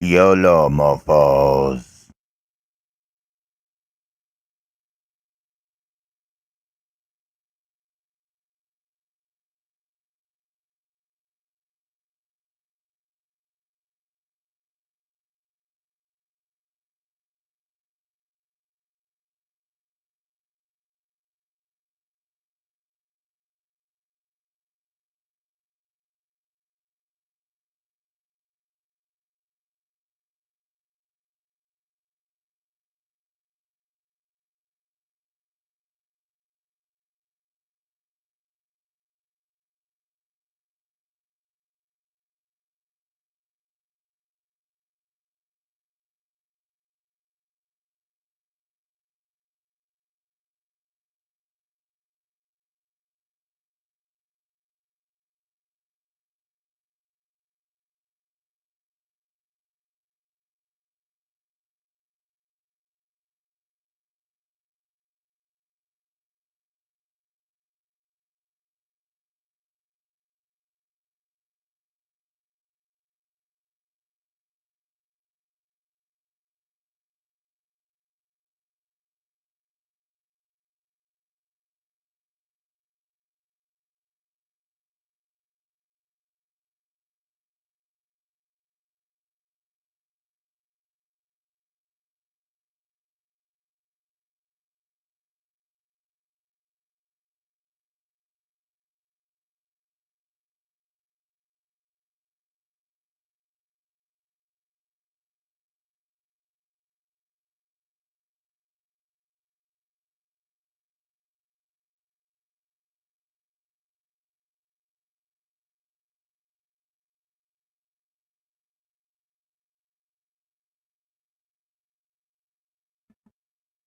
YOLO, mofos.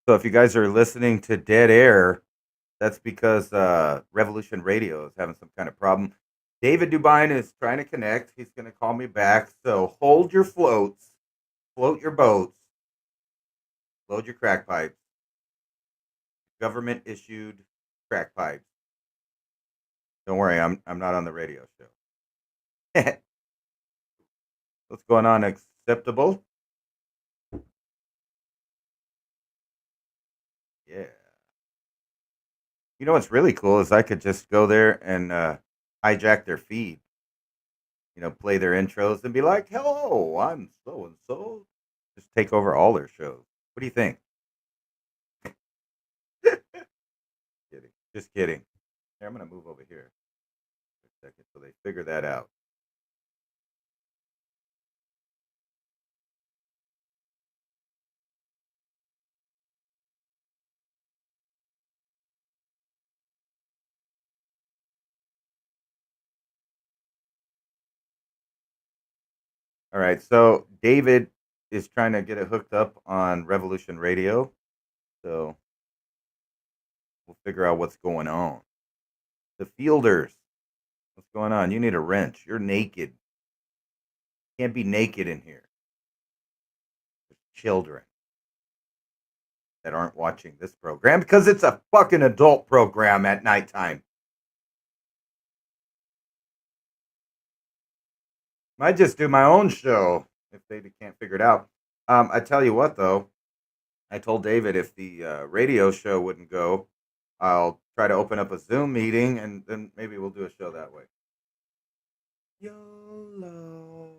So if you guys are listening to dead air, that's because Revolution Radio is having some kind of problem. David Dubine is trying to connect. He's going to call me back. So hold your floats, float your boats, load your crack pipes. Government issued crack pipes. Don't worry, I'm not on the radio show. What's going on? Acceptable? Yeah. You know what's really cool is I could just go there and hijack their feed. Play their intros and be like, "Hello, I'm so and so." Just take over all their shows. What do you think? Kidding. Just kidding. Here, I'm gonna move over here for a second so they figure that out. All right. So David is trying to get it hooked up on Revolution Radio. So we'll figure out what's going on. The fielders, what's going on? You need a wrench. You're naked. Can't be naked in here. There's children that aren't watching this program because it's a fucking adult program at nighttime. Might just do my own show if they can't figure it out. I tell you what, though, I told David if the radio show wouldn't go, I'll try to open up a Zoom meeting and then maybe we'll do a show that way. YOLO.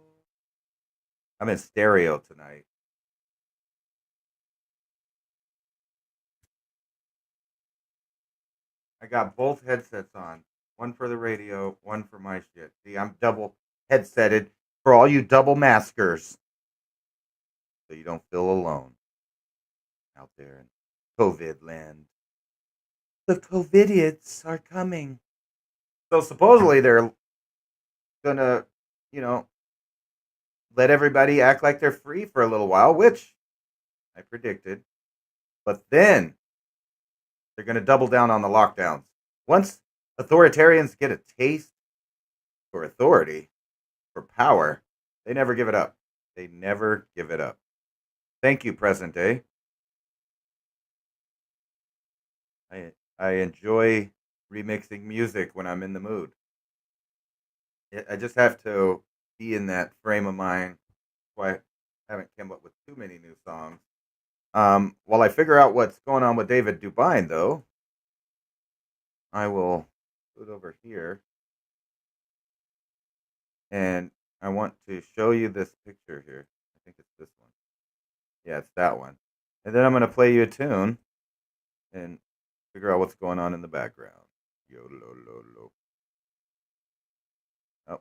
I'm in stereo tonight. I got both headsets on. One for the radio, one for my shit. See, I'm double headsetted for all you double maskers. So you don't feel alone out there in COVID land. The COVIDians are coming. So supposedly they're gonna, you know, let everybody act like they're free for a little while, which I predicted. But then they're gonna double down on the lockdowns. Once authoritarians get a taste for authority, for power, they never give it up. They never give it up. Thank you, present day. I enjoy remixing music when I'm in the mood. I just have to be in that frame of mind. Why haven't come up with too many new songs. While I figure out what's going on with David Dubine, though, I will put it over here, and I want to show you this picture here. I think it's this one. Yeah, it's that one. And then I'm going to play you a tune and figure out what's going on in the background. Yo, lo, lo, lo. Oh,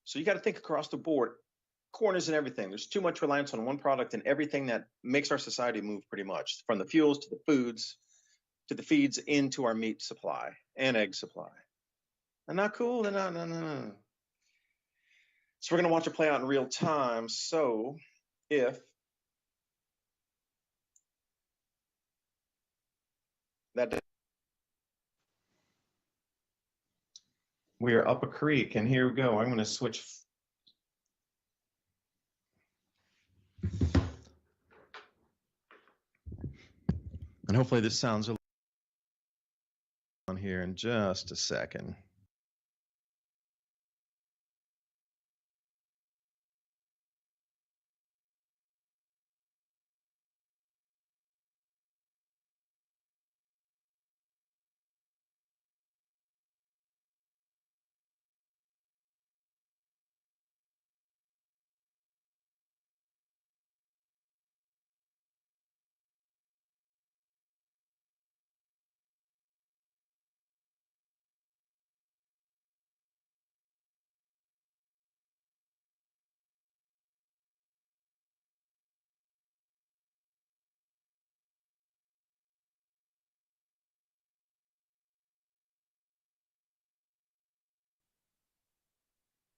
So you got to think across the board. Corn isn't everything. There's too much reliance on one product and everything that makes our society move pretty much, from the fuels to the foods to the feeds into our meat supply and egg supply. And not cool? No. So we're going to watch it play out in real time. So if that we are up a creek, and here we go. I'm going to switch. And hopefully this sounds on here in just a second.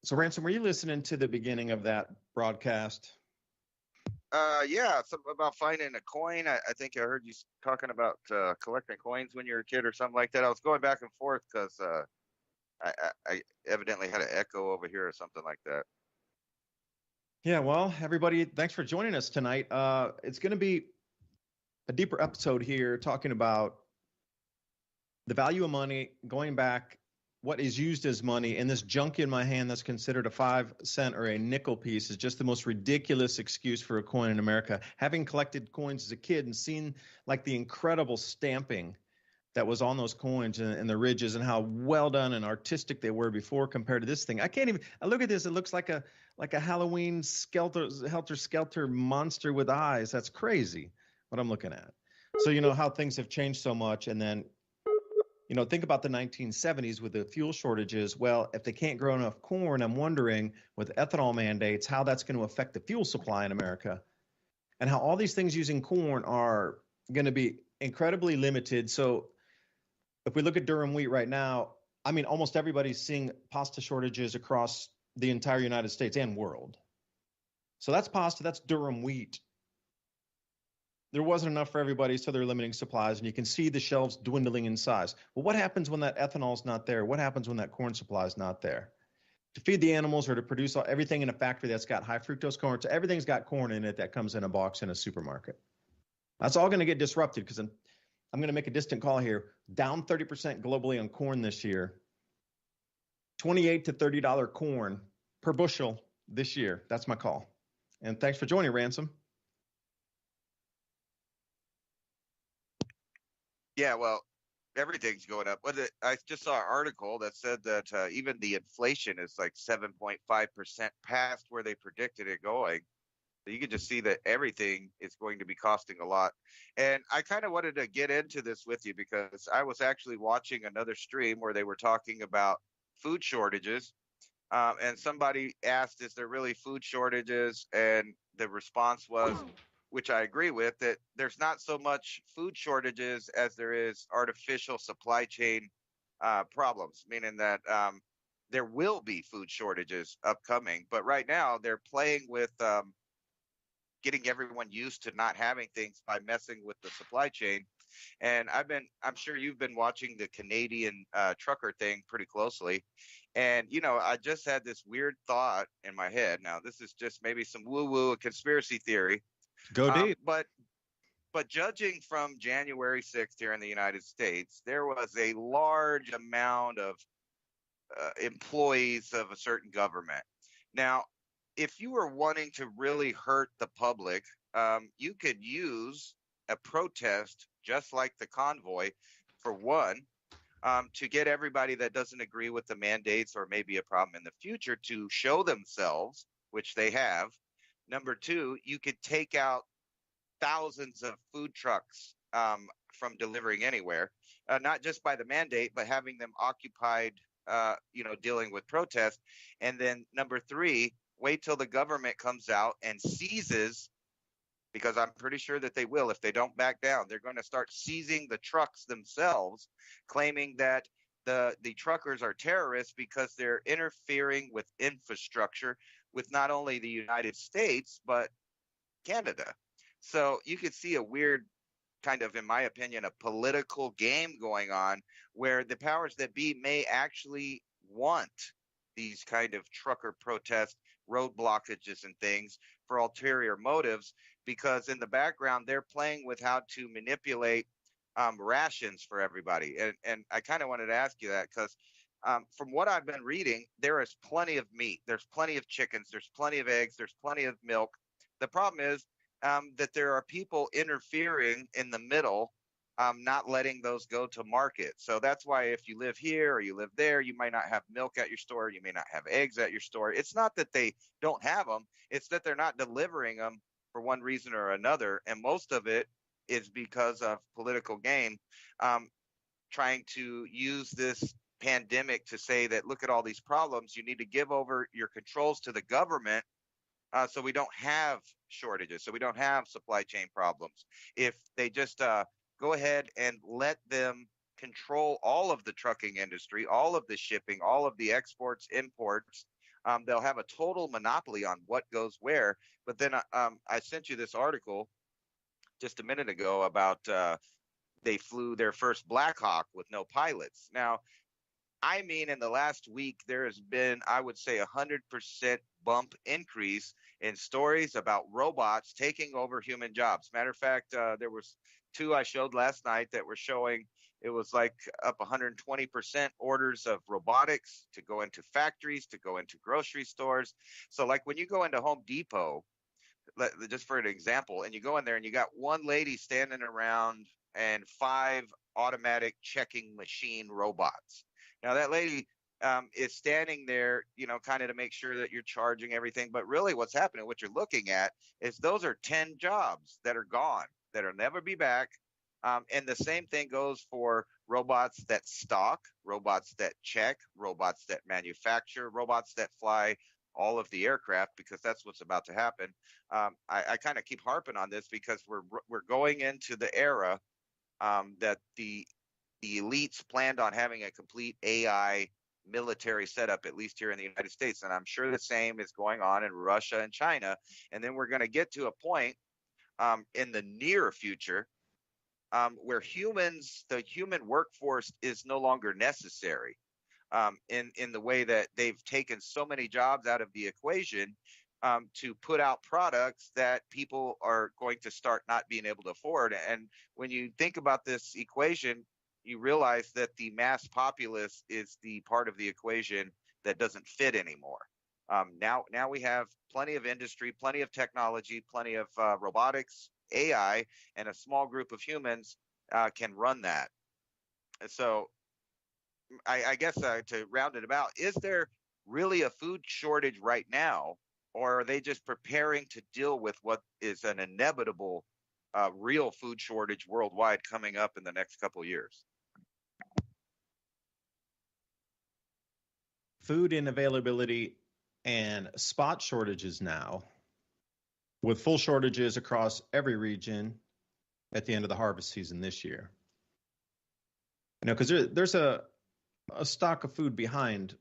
So, Ransom, were you listening to the beginning of that broadcast? Yeah, something about finding a coin. I think I heard you talking about collecting coins when you were a kid or something like that. I was going back and forth because I evidently had an echo over here or something like that. Yeah, well, everybody, thanks for joining us tonight. It's going to be a deeper episode here talking about the value of money, going back, what is used as money, and this junk in my hand that's considered a 5 cent or a nickel piece is just the most ridiculous excuse for a coin in America. Having collected coins as a kid and seen like the incredible stamping that was on those coins and the ridges and how well done and artistic they were before compared to this thing. I can't even, I look at this, it looks like a Halloween helter skelter monster with eyes. That's crazy what I'm looking at. So you know how things have changed so much. And then think about the 1970s with the fuel shortages. Well, if they can't grow enough corn, I'm wondering with ethanol mandates how that's going to affect the fuel supply in America, and how all these things using corn are going to be incredibly limited. So if we look at durum wheat right now, I mean, almost everybody's seeing pasta shortages across the entire United States and world. So that's pasta, that's durum wheat. There wasn't enough for everybody, so they're limiting supplies, and you can see the shelves dwindling in size. Well, what happens when that ethanol is not there? What happens when that corn supply is not there? To feed the animals or to produce everything in a factory that's got high fructose corn, so everything's got corn in it that comes in a box in a supermarket. That's all going to get disrupted because I'm going to make a distant call here. Down 30% globally on corn this year. $28 to $30 corn per bushel this year. That's my call. And thanks for joining, Ransom. Yeah, well, everything's going up. I just saw an article that said that even the inflation is like 7.5% past where they predicted it going. So you can just see that everything is going to be costing a lot. And I kind of wanted to get into this with you because I was actually watching another stream where they were talking about food shortages. And somebody asked, is there really food shortages? And the response was, which I agree with, that there's not so much food shortages as there is artificial supply chain problems, meaning that there will be food shortages upcoming. But right now, they're playing with getting everyone used to not having things by messing with the supply chain. And I'm sure you've been watching the Canadian trucker thing pretty closely. And, I just had this weird thought in my head. Now, this is just maybe some woo-woo, a conspiracy theory. Go deep. But judging from January 6th here in the United States, there was a large amount of employees of a certain government. Now, if you were wanting to really hurt the public, you could use a protest just like the convoy, for one, to get everybody that doesn't agree with the mandates or maybe a problem in the future to show themselves, which they have. Number two, you could take out thousands of food trucks from delivering anywhere, not just by the mandate, but having them occupied dealing with protests. And then number three, wait till the government comes out and seizes, because I'm pretty sure that they will if they don't back down. They're going to start seizing the trucks themselves, claiming that the truckers are terrorists because they're interfering with infrastructure with not only the United States, but Canada. So you could see a weird kind of, in my opinion, a political game going on where the powers that be may actually want these kind of trucker protests, road blockages, and things for ulterior motives, because in the background they're playing with how to manipulate rations for everybody. And I kind of wanted to ask you that because from what I've been reading, there is plenty of meat, there's plenty of chickens, there's plenty of eggs, there's plenty of milk. The problem is that there are people interfering in the middle, not letting those go to market. So that's why if you live here or you live there, you might not have milk at your store, you may not have eggs at your store. It's not that they don't have them, it's that they're not delivering them for one reason or another. And most of it is because of political gain, trying to use this pandemic to say that, look at all these problems, you need to give over your controls to the government, so we don't have shortages, so we don't have supply chain problems. If they just go ahead and let them control all of the trucking industry, all of the shipping, all of the exports, imports, they'll have a total monopoly on what goes where. But then I sent you this article just a minute ago about they flew their first Black Hawk with no pilots. Now, I mean, in the last week, there has been, I would say, 100% bump increase in stories about robots taking over human jobs. Matter of fact, there was two I showed last night that were showing it was like up 120% orders of robotics to go into factories, to go into grocery stores. So like when you go into Home Depot, just for an example, and you go in there and you got one lady standing around and five automatic checking machine robots. Now that lady is standing there, kind of to make sure that you're charging everything. But really what's happening, what you're looking at is those are 10 jobs that are gone, that'll never be back. And the same thing goes for robots that stock, robots that check, robots that manufacture, robots that fly all of the aircraft, because that's what's about to happen. I kind of keep harping on this because we're going into the era that the elites planned on having a complete AI military setup, at least here in the United States. And I'm sure the same is going on in Russia and China. And then we're going to get to a point in the near future where the human workforce is no longer necessary, in the way that they've taken so many jobs out of the equation to put out products that people are going to start not being able to afford. And when you think about this equation, you realize that the mass populace is the part of the equation that doesn't fit anymore. Now we have plenty of industry, plenty of technology, plenty of robotics, AI, and a small group of humans can run that. So I guess to round it about, is there really a food shortage right now, or are they just preparing to deal with what is an inevitable real food shortage worldwide coming up in the next couple of years? Food unavailability and spot shortages now, with full shortages across every region at the end of the harvest season this year. Because there's a stock of food behind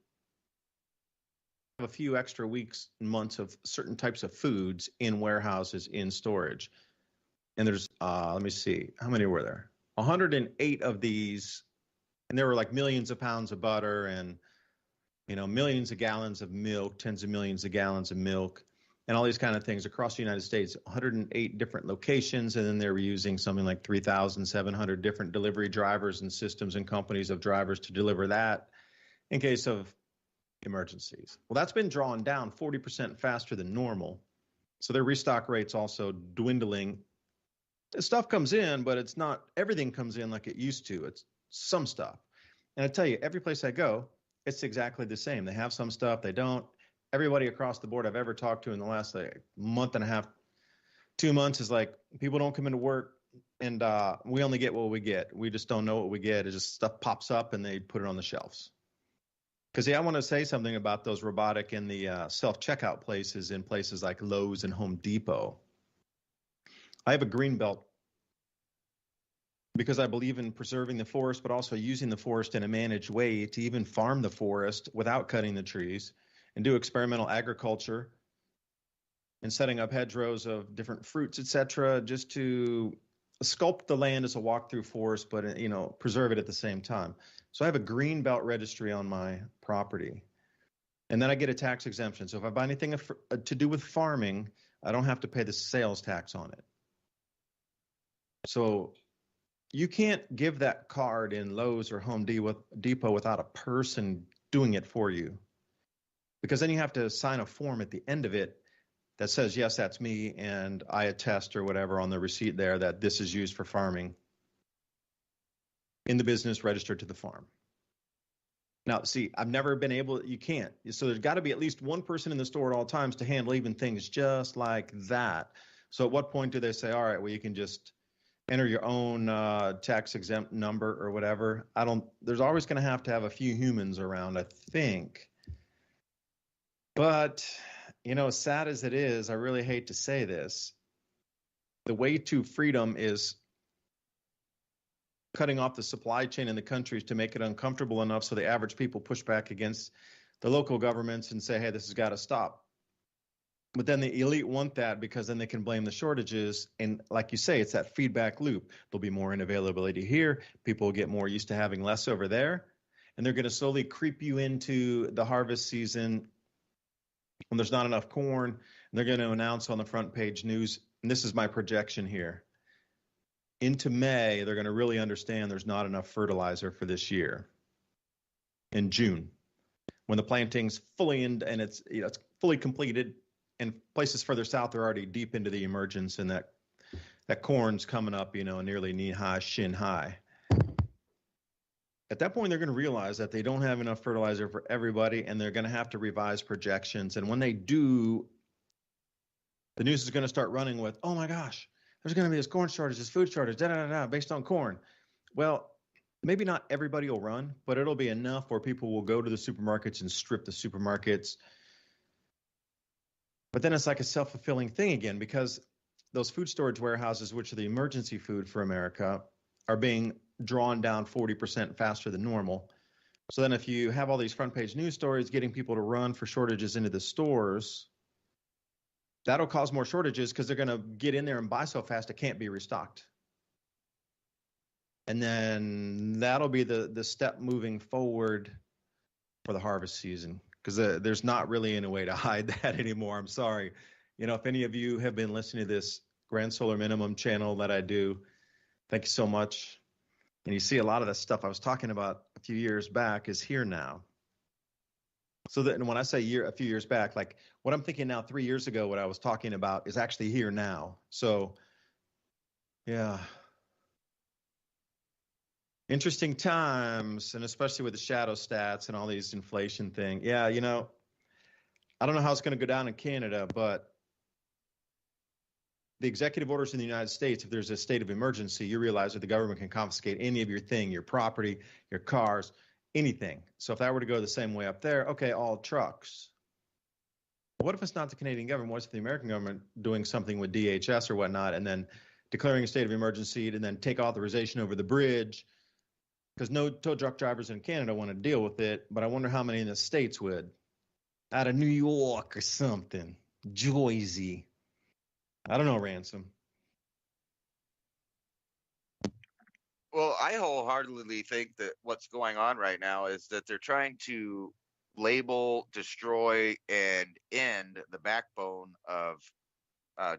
a few extra weeks and months of certain types of foods in warehouses in storage. And there's, let me see, how many were there? 108 of these, and there were like millions of pounds of butter and millions of gallons of milk, tens of millions of gallons of milk, and all these kind of things across the United States, 108 different locations. And then they were using something like 3,700 different delivery drivers and systems and companies of drivers to deliver that in case of emergencies. Well, that's been drawn down 40% faster than normal. So their restock rate's also dwindling. Stuff comes in, but it's not everything comes in like it used to. It's some stuff. And I tell you, every place I go, it's exactly the same. They have some stuff, they don't. Everybody across the board I've ever talked to in the last month and a half, 2 months is like, people don't come into work and we only get what we get. We just don't know what we get. It just stuff pops up and they put it on the shelves. Because I want to say something about those robotic and the self-checkout places in places like Lowe's and Home Depot. I have a green belt because I believe in preserving the forest, but also using the forest in a managed way to even farm the forest without cutting the trees and do experimental agriculture and setting up hedgerows of different fruits, etc., just to sculpt the land as a walk-through forest, but preserve it at the same time. So I have a green belt registry on my property, and then I get a tax exemption. So if I buy anything to do with farming, I don't have to pay the sales tax on it. So you can't give that card in Lowe's or Home Depot without a person doing it for you, because then you have to sign a form at the end of it that says, yes, that's me, and I attest or whatever on the receipt there that this is used for farming in the business registered to the farm. Now, see, I've never been able, you can't. So there's got to be at least one person in the store at all times to handle even things just like that. So at what point do they say, all right, well, you can just enter your own tax exempt number or whatever? There's always going to have a few humans around, I think. But, as sad as it is, I really hate to say this, the way to freedom is cutting off the supply chain in the countries to make it uncomfortable enough so the average people push back against the local governments and say, hey, this has got to stop. But then the elite want that because then they can blame the shortages. And like you say, it's that feedback loop. There'll be more unavailability here. People will get more used to having less over there. And they're going to slowly creep you into the harvest season when there's not enough corn. And they're going to announce on the front page news, and this is my projection here, into May, they're going to really understand there's not enough fertilizer for this year. In June, when the planting's fully in and it's fully completed, and places further south are already deep into the emergence, and that corn's coming up, nearly knee high, shin high. At that point, they're going to realize that they don't have enough fertilizer for everybody, and they're going to have to revise projections. And when they do, the news is going to start running with, oh my gosh, there's going to be this corn shortage, this food shortage, based on corn. Well, maybe not everybody will run, but it'll be enough where people will go to the supermarkets and strip the supermarkets. But then it's like a self-fulfilling thing again, because those food storage warehouses, which are the emergency food for America, are being drawn down 40% faster than normal. So then if you have all these front page news stories getting people to run for shortages into the stores, that'll cause more shortages because they're going to get in there and buy so fast it can't be restocked. And then that'll be the step moving forward for the harvest season, because there's not really any way to hide that anymore. I'm sorry. If any of you have been listening to this Grand Solar Minimum channel that I do, thank you so much. And you see a lot of the stuff I was talking about a few years back is here now. So that, and when I say a few years back, like what I'm thinking now 3 years ago, what I was talking about is actually here now. So yeah. Interesting times, and especially with the shadow stats and all these inflation thing. Yeah, I don't know how it's going to go down in Canada, but the executive orders in the United States, if there's a state of emergency, you realize that the government can confiscate any of your property, your cars, anything. So if that were to go the same way up there, okay, all trucks. What if it's not the Canadian government? What's the American government doing something with DHS or whatnot, and then declaring a state of emergency and then take authorization over the bridge? Because no tow truck drivers in Canada want to deal with it, but I wonder how many in the States would. Out of New York or something. Jersey. I don't know, Ransom. Well, I wholeheartedly think that what's going on right now is that they're trying to label, destroy, and end the backbone of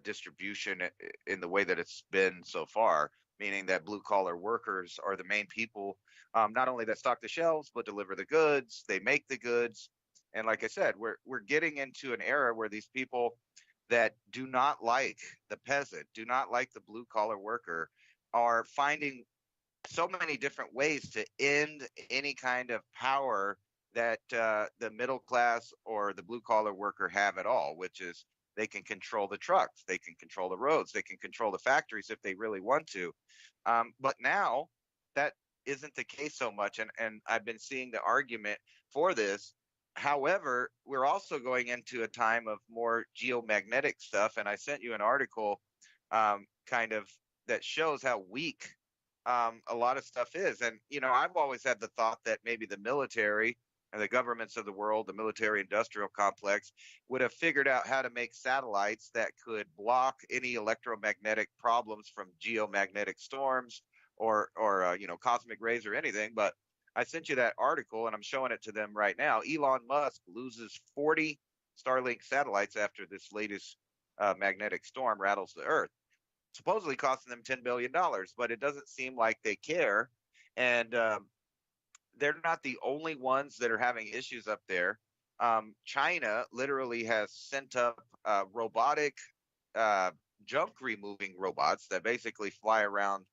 distribution in the way that it's been so far, meaning that blue collar workers are the main people, not only that stock the shelves, but deliver the goods, they make the goods. And like I said, we're getting into an era where these people that do not like the peasant, do not like the blue collar worker, are finding so many different ways to end any kind of power that the middle class or the blue collar worker have at all, which is they can control the trucks, they can control the roads, they can control the factories if they really want to. But now that isn't the case so much. And I've been seeing the argument for this. However, we're also going into a time of more geomagnetic stuff. And I sent you an article kind of that shows how weak a lot of stuff is. And, I've always had the thought that maybe the military and the governments of the world, the military industrial complex, would have figured out how to make satellites that could block any electromagnetic problems from geomagnetic storms or cosmic rays or anything. But I sent you that article and I'm showing it to them right now. Elon Musk loses 40 Starlink satellites after this latest magnetic storm rattles the earth, supposedly costing them $10 billion, but it doesn't seem like they care. And they're not the only ones that are having issues up there. China literally has sent up robotic junk removing robots that basically fly around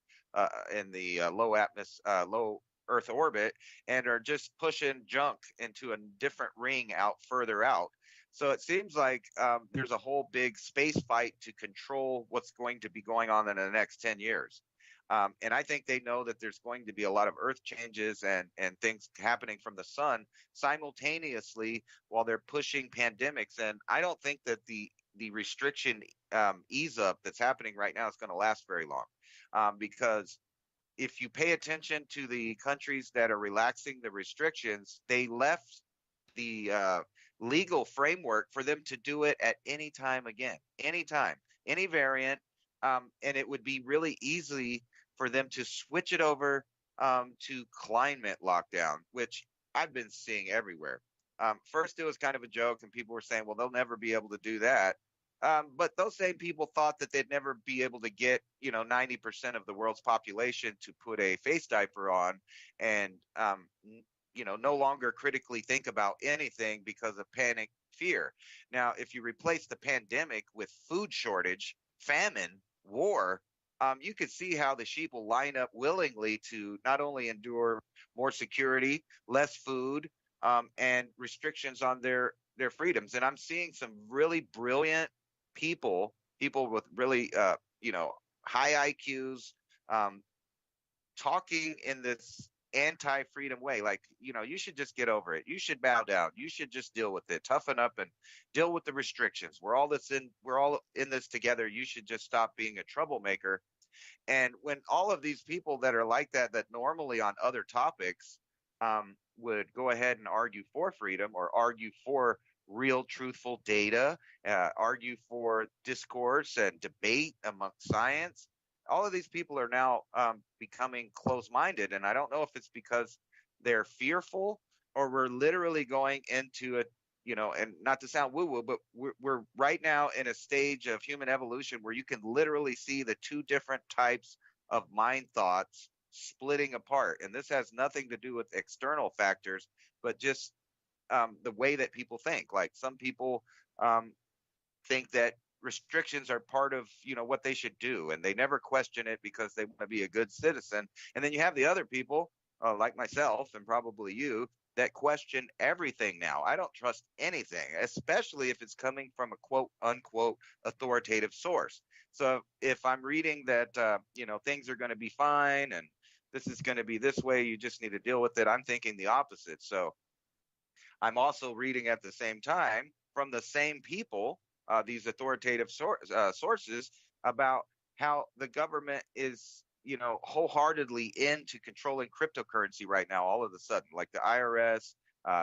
in the low Earth orbit and are just pushing junk into a different ring out further out. So it seems like there's a whole big space fight to control what's going to be going on in the next 10 years. And I think they know that there's going to be a lot of earth changes and things happening from the sun simultaneously while they're pushing pandemics. And I don't think that the restriction ease up that's happening right now is going to last very long, because if you pay attention to the countries that are relaxing the restrictions, they left the legal framework for them to do it at any time again, anytime, any variant. And it would be really easy for them to switch it over to climate lockdown, which I've been seeing everywhere. First, it was kind of a joke, and people were saying, well, they'll never be able to do that. But those same people thought that they'd never be able to get, 90% of the world's population to put a face diaper on and, no longer critically think about anything because of panic fear. Now, if you replace the pandemic with food shortage, famine, war, you could see how the sheep will line up willingly to not only endure more security, less food, and restrictions on their freedoms. And I'm seeing some really brilliant people with really, high IQs, talking in this anti-freedom way. Like, you should just get over it. You should bow down. You should just deal with it, toughen up and deal with the restrictions. We're all in this together. You should just stop being a troublemaker. And when all of these people that are like that normally on other topics would go ahead and argue for freedom or argue for real truthful data, argue for discourse and debate amongst science, all of these people are now becoming closed-minded. And I don't know if it's because they're fearful or we're literally going into a, and not to sound woo-woo, but we're right now in a stage of human evolution where you can literally see the two different types of mind thoughts splitting apart. And this has nothing to do with external factors, but just the way that people think. Like some people think that restrictions are part of what they should do, and they never question it because they want to be a good citizen. And then you have the other people like myself and probably you that question everything now. I don't trust anything, especially if it's coming from a quote unquote authoritative source. So if I'm reading that things are going to be fine and this is going to be this way, you just need to deal with it, I'm thinking the opposite. So I'm also reading at the same time from the same people, these authoritative sources, about how the government is, wholeheartedly into controlling cryptocurrency right now. All of a sudden, like the IRS,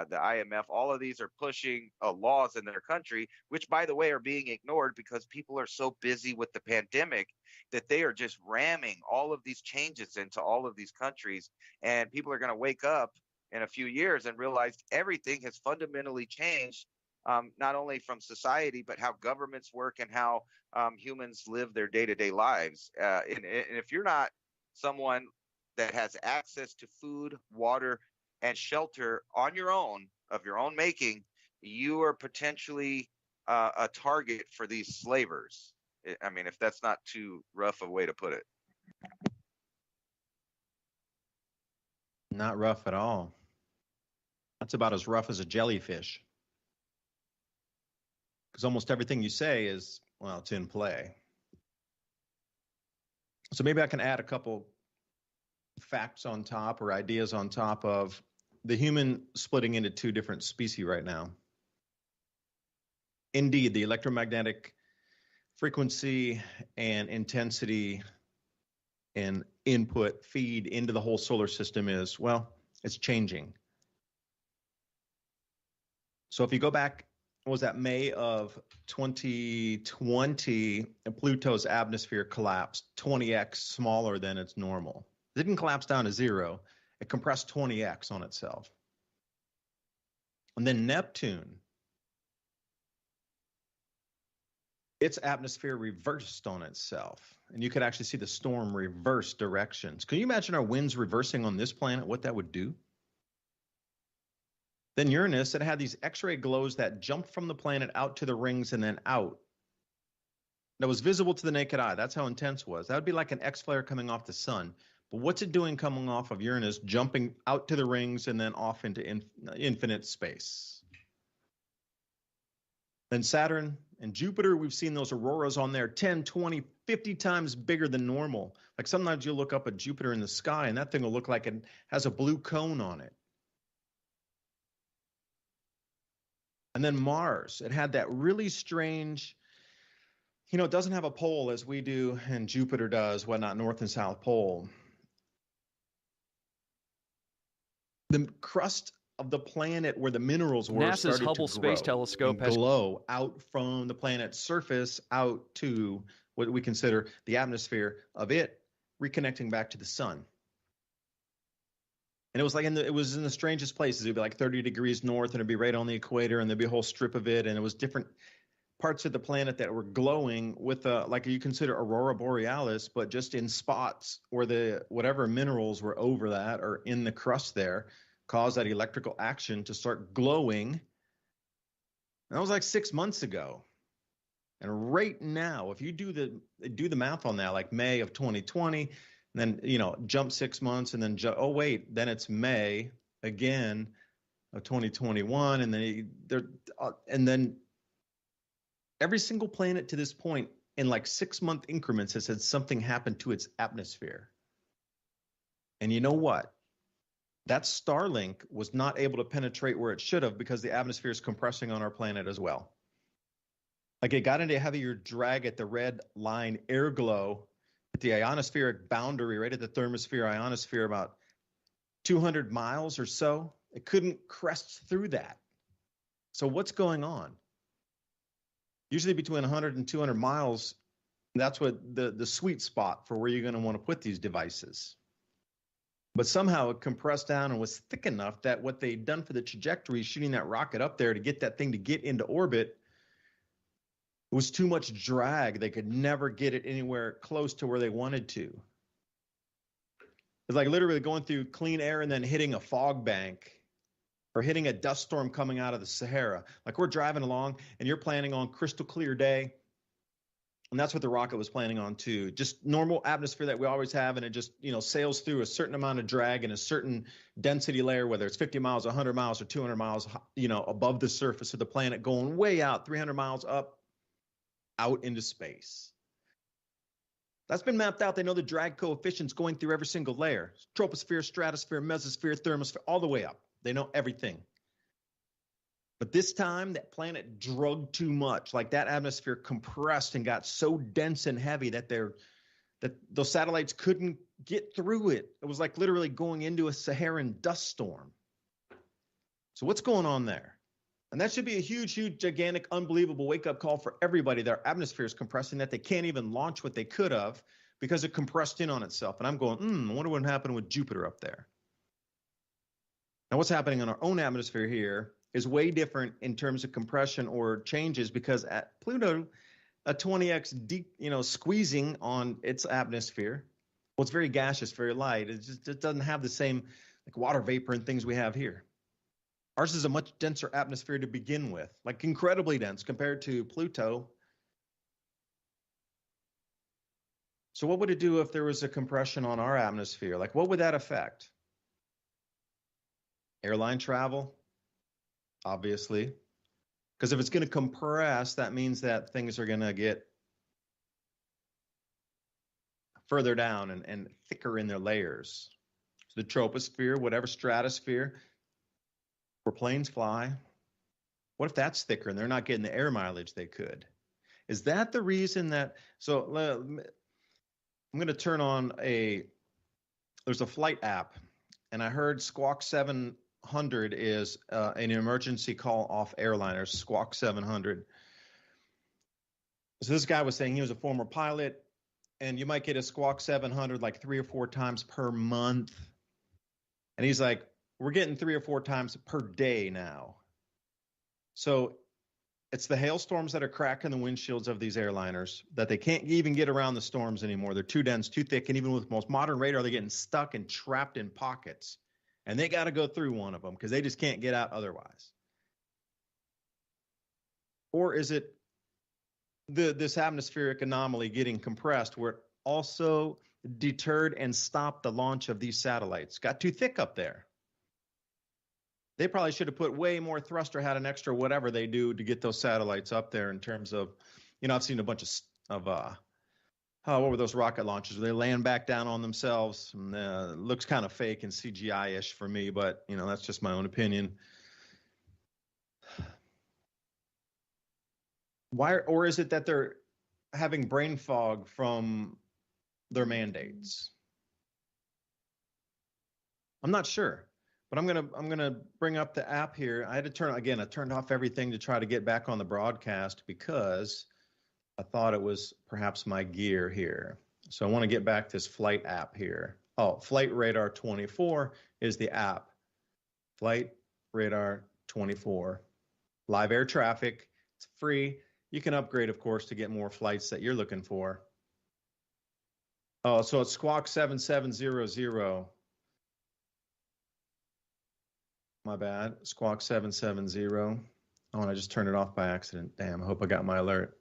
the IMF, all of these are pushing laws in their country, which, by the way, are being ignored because people are so busy with the pandemic that they are just ramming all of these changes into all of these countries. And people are going to wake up in a few years and realize everything has fundamentally changed, not only from society, but how governments work and how humans live their day-to-day lives. And if you're not someone that has access to food, water, and shelter on your own, of your own making, you are potentially a target for these slavers. I mean, if that's not too rough a way to put it. Not rough at all. That's about as rough as a jellyfish. Because almost everything you say is, well, it's in play. So maybe I can add a couple facts on top or ideas on top of the human splitting into two different species right now. Indeed, the electromagnetic frequency and intensity and input feed into the whole solar system is, well, it's changing. So if you go back, what was that, May of 2020, Pluto's atmosphere collapsed 20x smaller than its normal. It didn't collapse down to zero. It compressed 20x on itself. And then Neptune, its atmosphere reversed on itself. And you could actually see the storm reverse directions. Can you imagine our winds reversing on this planet, what that would do? Then Uranus, it had these X-ray glows that jumped from the planet out to the rings and then out. That was visible to the naked eye. That's how intense it was. That would be like an X-flare coming off the sun. But what's it doing coming off of Uranus, jumping out to the rings and then off into infinite space? Then Saturn and Jupiter, we've seen those auroras on there 10, 20, 50 times bigger than normal. Like sometimes you look up at Jupiter in the sky and that thing will look like it has a blue cone on it. And then Mars, it had that really strange, it doesn't have a pole as we do and Jupiter does, whatnot, North and South Pole. The crust of the planet where the minerals were NASA's started Hubble to grow Space Telescope and has glow out from the planet's surface out to what we consider the atmosphere of it, reconnecting back to the sun. And it was like it was in the strangest places. It'd be like 30 degrees north and it'd be right on the equator and there'd be a whole strip of it. And it was different parts of the planet that were glowing with like you consider aurora borealis, but just in spots where the whatever minerals were over that or in the crust there caused that electrical action to start glowing. And that was like 6 months ago. And right now, if you do the math on that, like May of 2020, and then, jump 6 months and then, then it's May again of 2021. And then every single planet to this point in like 6 month increments has had something happen to its atmosphere. And you know what? That Starlink was not able to penetrate where it should have because the atmosphere is compressing on our planet as well. Like it got into heavier drag at the red line air glow at the ionospheric boundary, right at the thermosphere, ionosphere, about 200 miles or so. It couldn't crest through that. So what's going on? Usually between 100 and 200 miles, that's what the sweet spot for where you're going to want to put these devices. But somehow it compressed down and was thick enough that what they'd done for the trajectory, shooting that rocket up there to get that thing to get into orbit, it was too much drag. They could never get it anywhere close to where they wanted to. It's like literally going through clean air and then hitting a fog bank or hitting a dust storm coming out of the Sahara. Like we're driving along and you're planning on crystal clear day. And that's what the rocket was planning on too. Just normal atmosphere that we always have. And it just, sails through a certain amount of drag and a certain density layer, whether it's 50 miles, 100 miles or 200 miles, above the surface of the planet, going way out, 300 miles up, out into space. That's been mapped out. They know the drag coefficients going through every single layer. Troposphere, stratosphere, mesosphere, thermosphere, all the way up. They know everything. But this time, that planet drugged too much. Like that atmosphere compressed and got so dense and heavy that those satellites couldn't get through it. It was like literally going into a Saharan dust storm. So what's going on there? And that should be a huge, huge, gigantic, unbelievable wake-up call for everybody. Their atmosphere is compressing that they can't even launch what they could have because it compressed in on itself. And I'm going, I wonder what happened with Jupiter up there. Now, what's happening in our own atmosphere here is way different in terms of compression or changes because at Pluto, a 20x deep, squeezing on its atmosphere. Well, it's very gaseous, very light. It doesn't have the same like water vapor and things we have here. Ours is a much denser atmosphere to begin with, like incredibly dense compared to Pluto. So what would it do if there was a compression on our atmosphere? Like what would that affect? Airline travel, obviously. Because if it's going to compress, that means that things are going to get further down and thicker in their layers. the troposphere, whatever stratosphere, where planes fly. What if that's thicker and they're not getting the air mileage they could? Is that the reason that? So I'm going to turn on there's a flight app, and I heard Squawk 700 is an emergency call off airliners, Squawk 700. So this guy was saying he was a former pilot, and you might get a Squawk 700 like 3 or 4 times per month. And he's like, we're getting 3 or 4 times per day now. So it's the hailstorms that are cracking the windshields of these airliners, that they can't even get around the storms anymore. They're too dense, too thick, and even with most modern radar, they're getting stuck and trapped in pockets. And they got to go through one of them because they just can't get out otherwise. Or is it this atmospheric anomaly getting compressed where it also deterred and stopped the launch of these satellites? Got too thick up there. They probably should have put way more thrust or had an extra whatever they do to get those satellites up there in terms of, I've seen a bunch of what were those rocket launches? They land back down on themselves. And, looks kind of fake and CGI-ish for me, but, that's just my own opinion. Why, or is it that they're having brain fog from their mandates? I'm not sure. But I'm gonna bring up the app here. I turned off everything to try to get back on the broadcast because I thought it was perhaps my gear here. So I want to get back this flight app here. Oh, Flight Radar 24 is the app. Flight Radar 24. Live air traffic. It's free. You can upgrade, of course, to get more flights that you're looking for. Oh, so it's Squawk 7700. My bad. Squawk 770. Oh, and I just turned it off by accident. Damn, I hope I got my alert.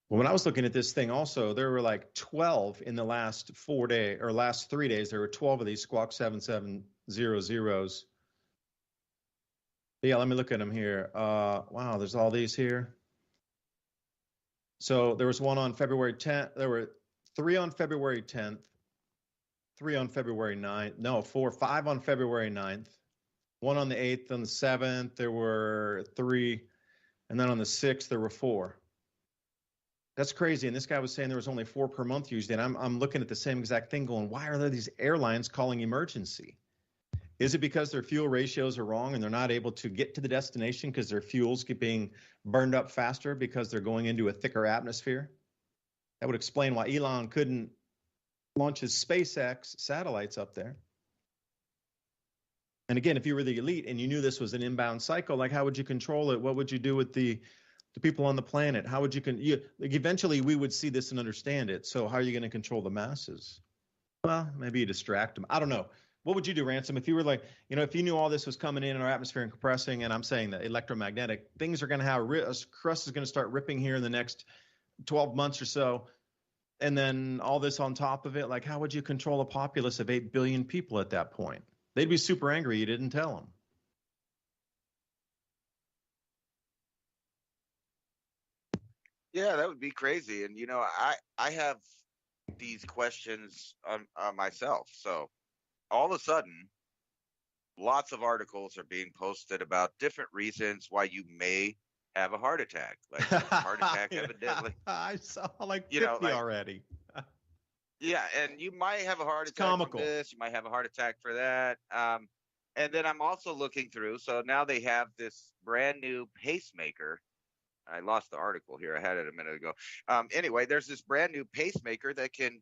Well, when I was looking at this thing also, there were like 12 in the last 4 days, or last 3 days. There were 12 of these Squawk 7700s. Yeah, let me look at them here. Wow, there's all these here. So there was one on February 10th. There were 3 on February 10th. 3 on February 9th. No, 5 on February 9th. 1 on the 8th. On the 7th, there were 3. And then on the 6th, there were 4. That's crazy. And this guy was saying there was only 4 per month usually. And I'm looking at the same exact thing going, why are there these airlines calling emergency? Is it because their fuel ratios are wrong and they're not able to get to the destination because their fuels keep being burned up faster because they're going into a thicker atmosphere? That would explain why Elon couldn't launch his SpaceX satellites up there. And again, if you were the elite and you knew this was an inbound cycle, like how would you control it? What would you do with the people on the planet? How would eventually we would see this and understand it. So how are you going to control the masses? Well, maybe you distract them. I don't know. What would you do, Ransom, if you were like, if you knew all this was coming in our atmosphere and compressing, and I'm saying that electromagnetic, things are going to have, crust is going to start ripping here in the next 12 months or so. And then all this on top of it, like how would you control a populace of 8 billion people at that point? They'd be super angry you didn't tell them. Yeah, that would be crazy. And I have these questions on myself. So all of a sudden, lots of articles are being posted about different reasons why you may have a heart attack. Like heart attack, Yeah, evidently. I saw like 50 already. Yeah, and you might have a heart It's attack comical. for this. You might have a heart attack for that. And then I'm also looking through. So now they have this brand new pacemaker. I lost the article here. I had it a minute ago. Anyway, there's this brand new pacemaker that can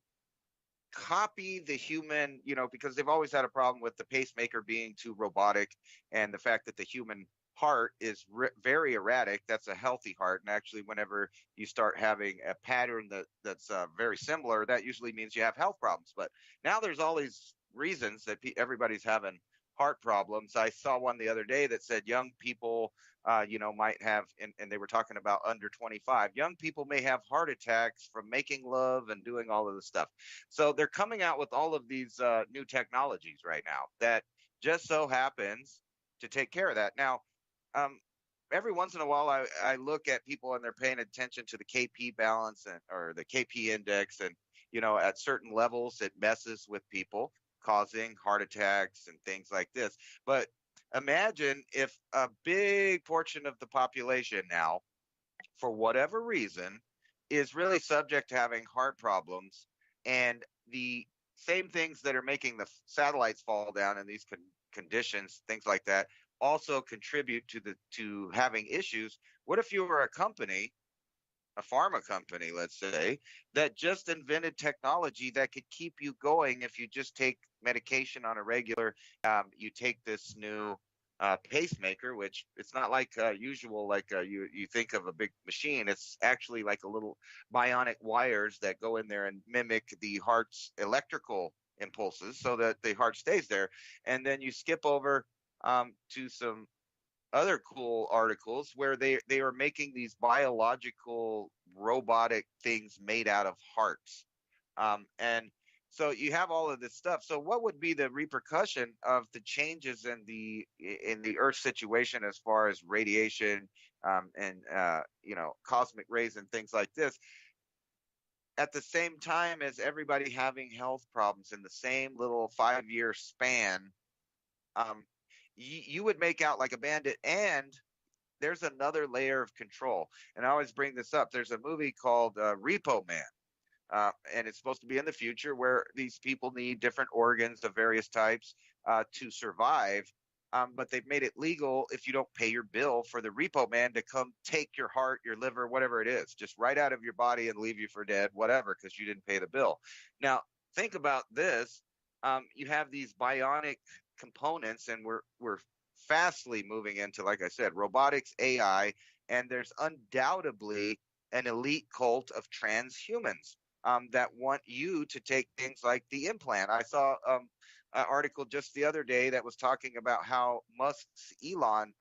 copy the human, because they've always had a problem with the pacemaker being too robotic and the fact that the human heart is very erratic. That's a healthy heart. And actually, whenever you start having a pattern that's very similar, that usually means you have health problems. But now there's all these reasons that everybody's having heart problems. I saw one the other day that said young people, might have, and they were talking about under 25. Young people may have heart attacks from making love and doing all of this stuff. So they're coming out with all of these new technologies right now that just so happens to take care of that. Now, every once in a while, I look at people and they're paying attention to the KP balance or the KP index, at certain levels, it messes with people, causing heart attacks and things like this. But imagine if a big portion of the population now, for whatever reason, is really subject to having heart problems, and the same things that are making the satellites fall down in these conditions, things like that, also contribute to having issues. What if you were a company, a pharma company, let's say, that just invented technology that could keep you going if you just take medication on a regular. You take this new pacemaker, which it's not like usual, like you think of a big machine. It's actually like a little bionic wires that go in there and mimic the heart's electrical impulses so that the heart stays there. And then you skip over to some other cool articles where they are making these biological robotic things made out of hearts, and so you have all of this stuff. So what would be the repercussion of the changes in the Earth situation as far as radiation, and cosmic rays and things like this, at the same time as everybody having health problems in the same little 5-year span? um, you would make out like a bandit. And there's another layer of control. And I always bring this up. There's a movie called Repo Man. And it's supposed to be in the future where these people need different organs of various types to survive. But they've made it legal if you don't pay your bill for the repo man to come take your heart, your liver, whatever it is, just right out of your body and leave you for dead, whatever, because you didn't pay the bill. Now, think about this. You have these bionic components, and we're fastly moving into, like I said, robotics, AI, and there's undoubtedly an elite cult of transhumans that want you to take things like the implant. I saw an article just the other day that was talking about how Elon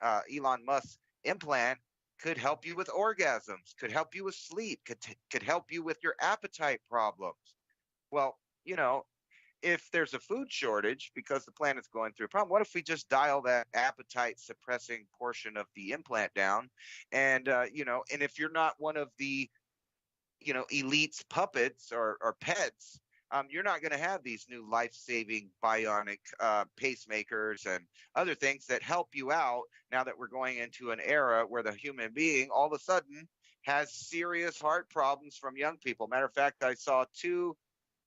Musk's implant could help you with orgasms, could help you with sleep, could help you with your appetite problems. Well, if there's a food shortage because the planet's going through a problem, what if we just dial that appetite suppressing portion of the implant down? And and if you're not one of the elites puppets or pets, you're not going to have these new life-saving bionic pacemakers and other things that help you out now that we're going into an era where the human being all of a sudden has serious heart problems from young people. Matter of fact, I saw two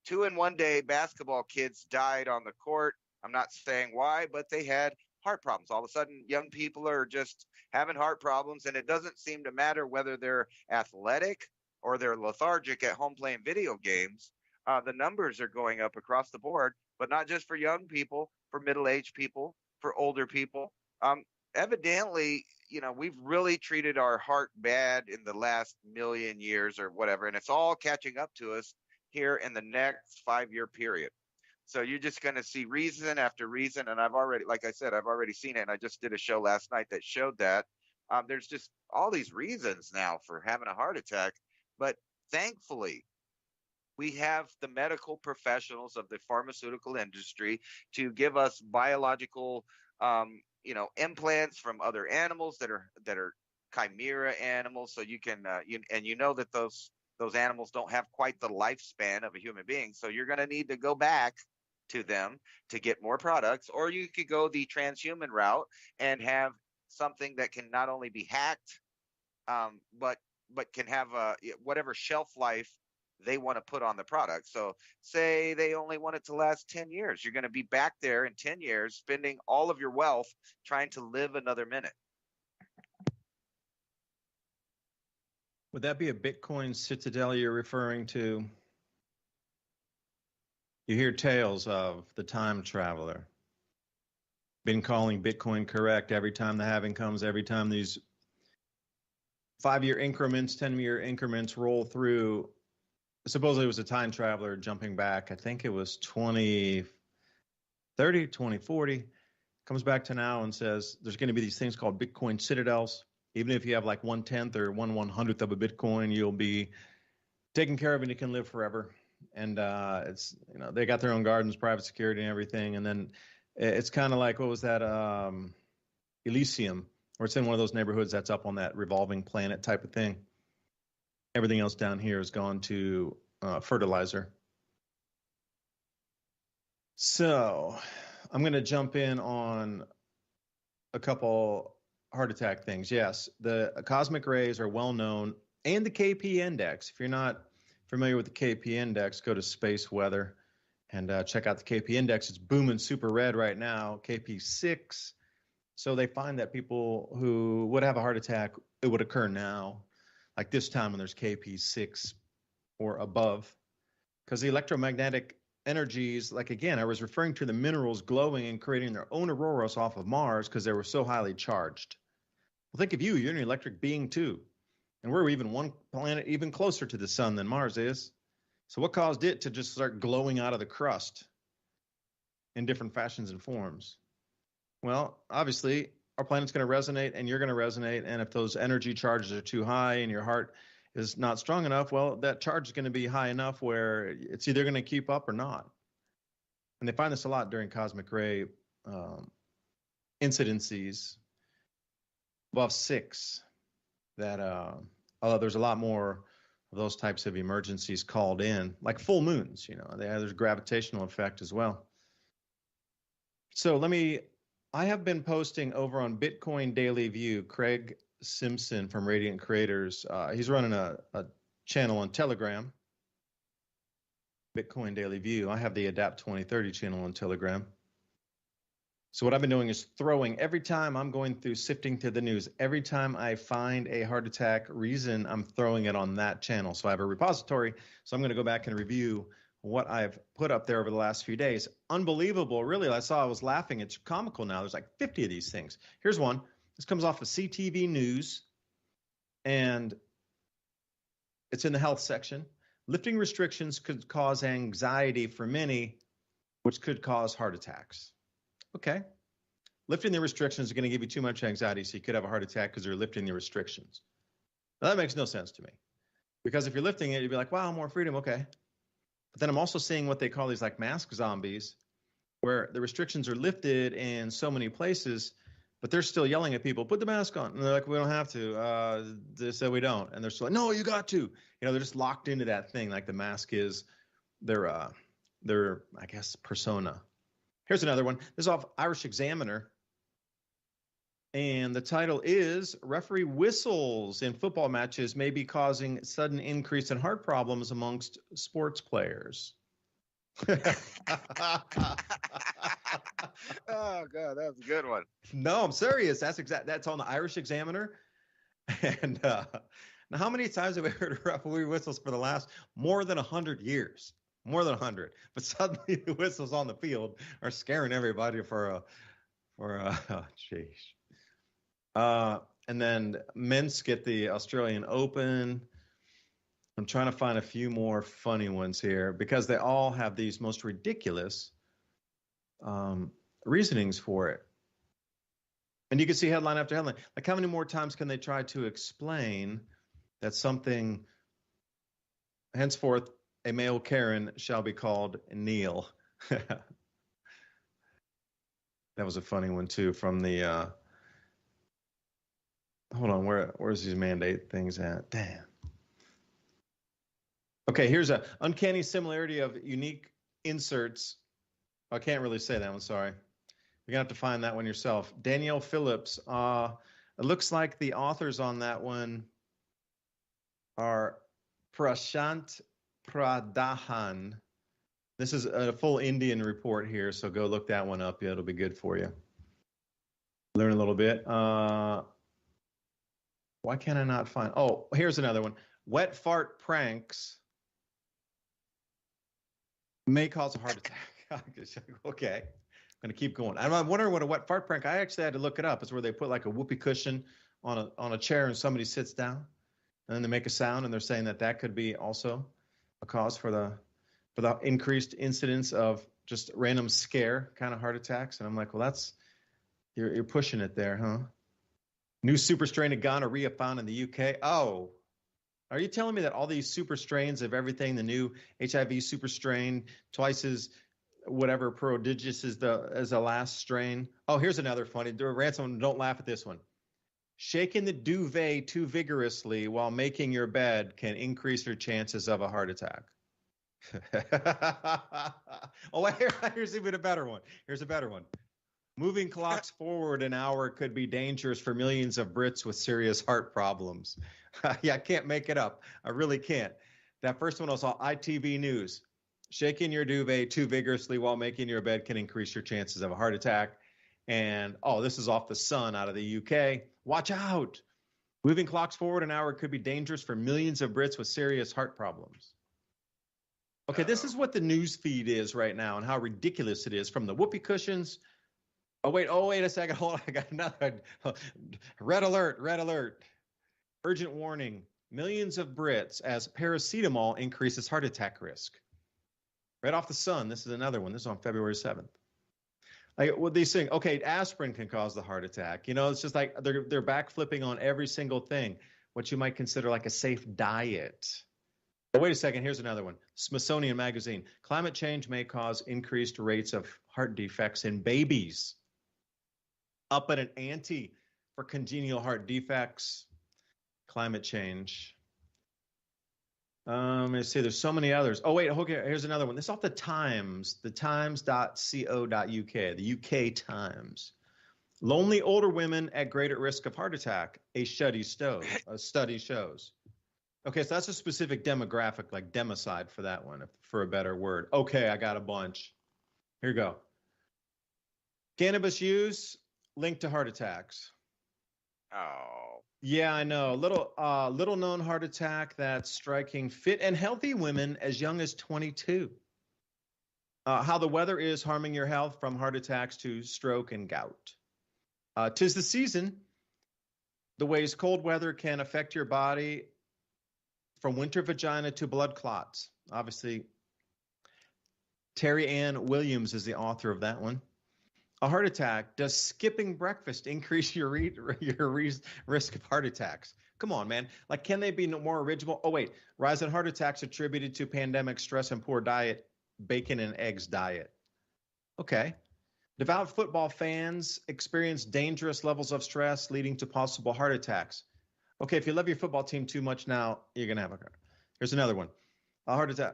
in one day basketball kids died on the court. I'm not saying why, but they had heart problems. All of a sudden, young people are just having heart problems, and it doesn't seem to matter whether they're athletic or they're lethargic at home playing video games. The numbers are going up across the board, but not just for young people, for middle-aged people, for older people. Evidently, we've really treated our heart bad in the last million years or whatever, and it's all catching up to us here in the next 5-year period. So you're just going to see reason after reason. And I've already, like I said, I've already seen it. And I just did a show last night that showed that there's just all these reasons now for having a heart attack. But thankfully, we have the medical professionals of the pharmaceutical industry to give us biological, implants from other animals that are chimera animals. So you can, that those animals don't have quite the lifespan of a human being. So you're going to need to go back to them to get more products, or you could go the transhuman route and have something that can not only be hacked, but can have whatever shelf life they want to put on the product. So say they only want it to last 10 years. You're going to be back there in 10 years spending all of your wealth trying to live another minute. Would that be a Bitcoin citadel you're referring to? You hear tales of the time traveler. Been calling Bitcoin correct every time the halving comes, every time these 5-year increments, 10-year increments roll through. Supposedly it was a time traveler jumping back. I think it was 2030, 2040. Comes back to now and says there's going to be these things called Bitcoin citadels. Even if you have like 1/10 or 1/100th of a Bitcoin, you'll be taken care of and you can live forever. And it's, they got their own gardens, private security and everything. And then it's kind of like, what was that? Elysium, where it's in one of those neighborhoods that's up on that revolving planet type of thing. Everything else down here has gone to fertilizer. So I'm going to jump in on a couple heart attack things. Yes, the cosmic rays are well known, and the KP index. If you're not familiar with the KP index, go to Space Weather and check out the KP index. It's booming super red right now, KP6. So they find that people who would have a heart attack, it would occur now, like this time when there's KP6 or above, because the electromagnetic energies, like again, I was referring to the minerals glowing and creating their own auroras off of Mars because they were so highly charged. Well, think of you, you're an electric being too. And we're even one planet even closer to the sun than Mars is. So what caused it to just start glowing out of the crust in different fashions and forms? Well, obviously, our planet's going to resonate and you're going to resonate. And if those energy charges are too high and your heart is not strong enough, well, that charge is going to be high enough where it's either going to keep up or not. And they find this a lot during cosmic ray incidences above 6, that although there's a lot more of those types of emergencies called in, like full moons, there's a gravitational effect as well. So I have been posting over on Bitcoin Daily View. Craig Simpson from Radiant Creators, he's running a channel on Telegram, Bitcoin Daily View. I have the Adapt 2030 channel on Telegram. So what I've been doing is throwing, every time I'm going through sifting through the news, every time I find a heart attack reason, I'm throwing it on that channel. So I have a repository. So I'm going to go back and review what I've put up there over the last few days. Unbelievable. Really, I was laughing. It's comical now. There's like 50 of these things. Here's one. This comes off of CTV News, and it's in the health section. Lifting restrictions could cause anxiety for many, which could cause heart attacks. Okay. Lifting the restrictions is going to give you too much anxiety, so you could have a heart attack because you're lifting the restrictions. Now, that makes no sense to me. Because if you're lifting it, you'd be like, wow, more freedom, okay. But then I'm also seeing what they call these like mask zombies, where the restrictions are lifted in so many places, but they're still yelling at people, put the mask on. And they're like, we don't have to. They said we don't. And they're still like, no, you got to. They're just locked into that thing, like the mask is their I guess, persona. Here's another one. This is off Irish Examiner. And the title is Referee Whistles in Football Matches May Be Causing Sudden Increase in Heart Problems Amongst Sports Players. Oh, God, that was a good one. No, I'm serious. That's on the Irish Examiner. And now how many times have we heard referee whistles for the last more than 100 years? More than 100. But suddenly the whistles on the field are scaring everybody for oh, jeez. And then men's get the Australian Open. I'm trying to find a few more funny ones here because they all have these most ridiculous reasonings for it. And you can see headline after headline. Like, how many more times can they try to explain that something, henceforth, a male Karen shall be called Neil? That was a funny one, too, from the, hold on, where's these mandate things at? Damn. Okay, here's a uncanny similarity of unique inserts. I can't really say that one, sorry. You're going to have to find that one yourself. Danielle Phillips. It looks like the authors on that one are Prashant Pradhan. This is a full Indian report here, so go look that one up. Yeah, it'll be good for you. Learn a little bit. Why can't I not find? Oh, here's another one. Wet fart pranks may cause a heart attack. Okay. I'm going to keep going. I'm wondering what a wet fart prank. I actually had to look it up. It's where they put like a whoopee cushion on a chair and somebody sits down and then they make a sound, and they're saying that could be also a cause for the increased incidence of just random scare kind of heart attacks. And I'm like, well, you're pushing it there, huh? New super strain of gonorrhea found in the UK. Oh, are you telling me that all these super strains of everything, the new HIV super strain, twice as whatever prodigious is the last strain? Oh, here's another funny. Ransom, don't laugh at this one. Shaking the duvet too vigorously while making your bed can increase your chances of a heart attack. Oh, here's even a better one. Here's a better one. Moving clocks forward an hour could be dangerous for millions of Brits with serious heart problems. Yeah, I can't make it up. I really can't. That first one was all ITV News. Shaking your duvet too vigorously while making your bed can increase your chances of a heart attack. And oh, this is off the Sun out of the UK. Watch out. Moving clocks forward an hour could be dangerous for millions of Brits with serious heart problems. Okay, this is what the news feed is right now and how ridiculous it is, from the whoopee cushions. Oh, wait a second. Hold on. I got another. Red alert, red alert. Urgent warning. Millions of Brits as paracetamol increases heart attack risk. Right off the Sun. This is another one. This is on February 7th. Like, what these things, okay, aspirin can cause the heart attack. You know, it's just like they're backflipping on every single thing, what you might consider like a safe diet. But wait a second, here's another one. Smithsonian Magazine. Climate change may cause increased rates of heart defects in babies. Up at an ante for congenital heart defects, climate change. Let's see, there's so many others. Oh, wait, okay, here's another one. This is off the Times, the times.co.uk, the UK Times. Lonely older women at greater risk of heart attack, a study shows. Okay, so that's a specific demographic, like democide for that one, for a better word. Okay, I got a bunch. Here you go. Cannabis use linked to heart attacks. Oh. Yeah, I know. Little known heart attack that's striking fit and healthy women as young as 22. How the weather is harming your health, from heart attacks to stroke and gout. 'Tis the season. The ways cold weather can affect your body, from winter vagina to blood clots. Obviously, Terry Ann Williams is the author of that one. A heart attack. Does skipping breakfast increase your risk of heart attacks? Come on, man. Like, can they be more original? Oh, wait. Rise in heart attacks attributed to pandemic stress and poor diet, bacon and eggs diet. Okay. Devout football fans experience dangerous levels of stress leading to possible heart attacks. Okay, if you love your football team too much now, you're going to have a heart. Here's another one. A heart attack.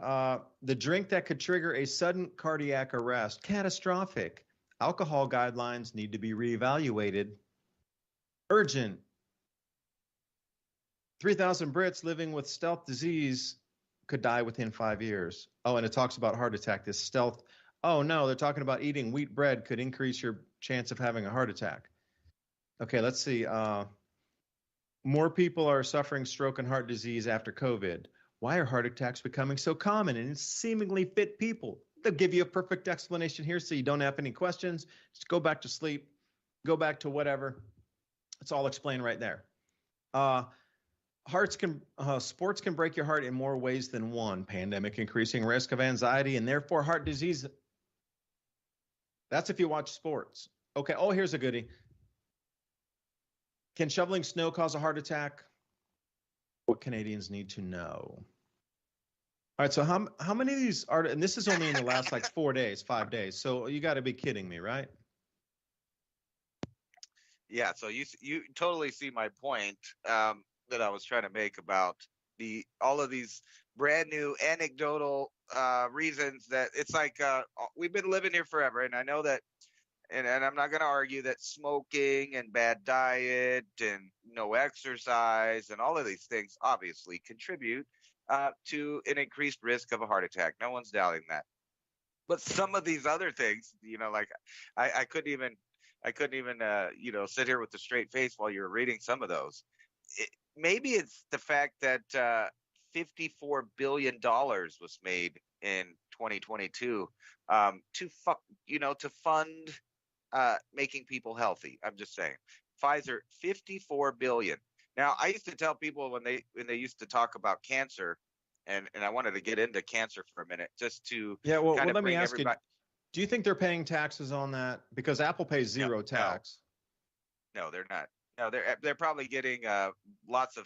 The drink that could trigger a sudden cardiac arrest. Catastrophic. Alcohol guidelines need to be reevaluated. Urgent. 3,000 Brits living with stealth disease could die within 5 years. Oh, and it talks about heart attack, this stealth. Oh, no, they're talking about eating wheat bread could increase your chance of having a heart attack. Okay, let's see. More people are suffering stroke and heart disease after COVID. Why are heart attacks becoming so common in seemingly fit people? They'll give you a perfect explanation here so you don't have any questions. Just go back to sleep, go back to whatever. It's all explained right there. Sports can break your heart in more ways than one. Pandemic increasing risk of anxiety and therefore heart disease. That's if you watch sports. Okay, oh, here's a goodie. Can shoveling snow cause a heart attack? What Canadians need to know. All right, so how many of these are, and this is only in the last like 4 days, 5 days. So you got to be kidding me, right? Yeah, so you totally see my point that I was trying to make about all of these brand new anecdotal reasons that it's like we've been living here forever, and I know that, and I'm not going to argue that smoking and bad diet and no exercise and all of these things obviously contribute to an increased risk of a heart attack. No one's doubting that. But some of these other things, like I couldn't even sit here with a straight face while you were reading some of those. Maybe it's the fact that $54 billion was made in 2022 to fund making people healthy. I'm just saying, Pfizer, $54 billion. Now, I used to tell people when they used to talk about cancer, and I wanted to get into cancer for a minute, just to let me ask you, do you think they're paying taxes on that? Because Apple pays zero tax. No, they're not. No, they're probably getting lots of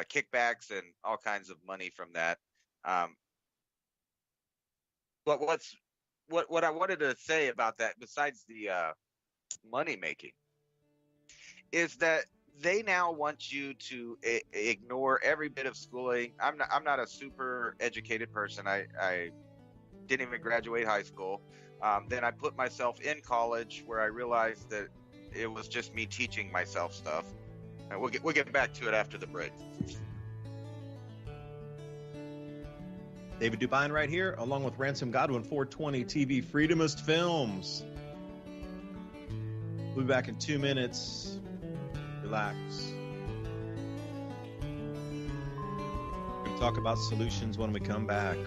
kickbacks and all kinds of money from that. But what I wanted to say about that, besides the money making, is that they now want you to ignore every bit of schooling. I'm not a super educated person. I didn't even graduate high school. Then I put myself in college, where I realized that it was just me teaching myself stuff. And we'll get back to it after the break. David Dubine right here, along with Ransom Godwin, 420 TV Freedomist Films. We'll be back in 2 minutes. Relax. We're going to talk about solutions when we come back.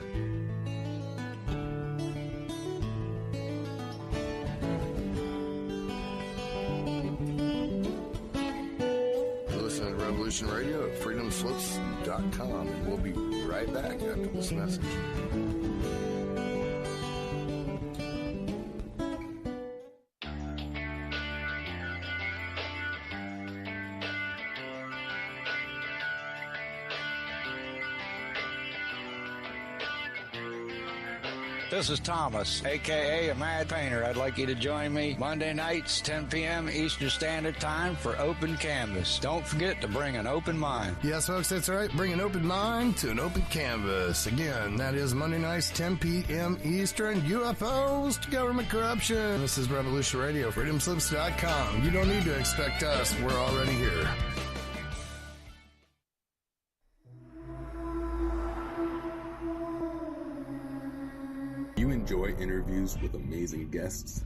You're listening to Revolution Radio at freedomslips.com, and we'll be right back after this message. This is Thomas, a.k.a. a Mad Painter. I'd like you to join me Monday nights, 10 p.m. Eastern Standard Time for Open Canvas. Don't forget to bring an open mind. Yes, folks, that's right. Bring an open mind to an open canvas. Again, that is Monday nights, 10 p.m. Eastern. UFOs to government corruption. This is Revolution Radio, freedomslips.com. You don't need to expect us. We're already here. You enjoy interviews with amazing guests?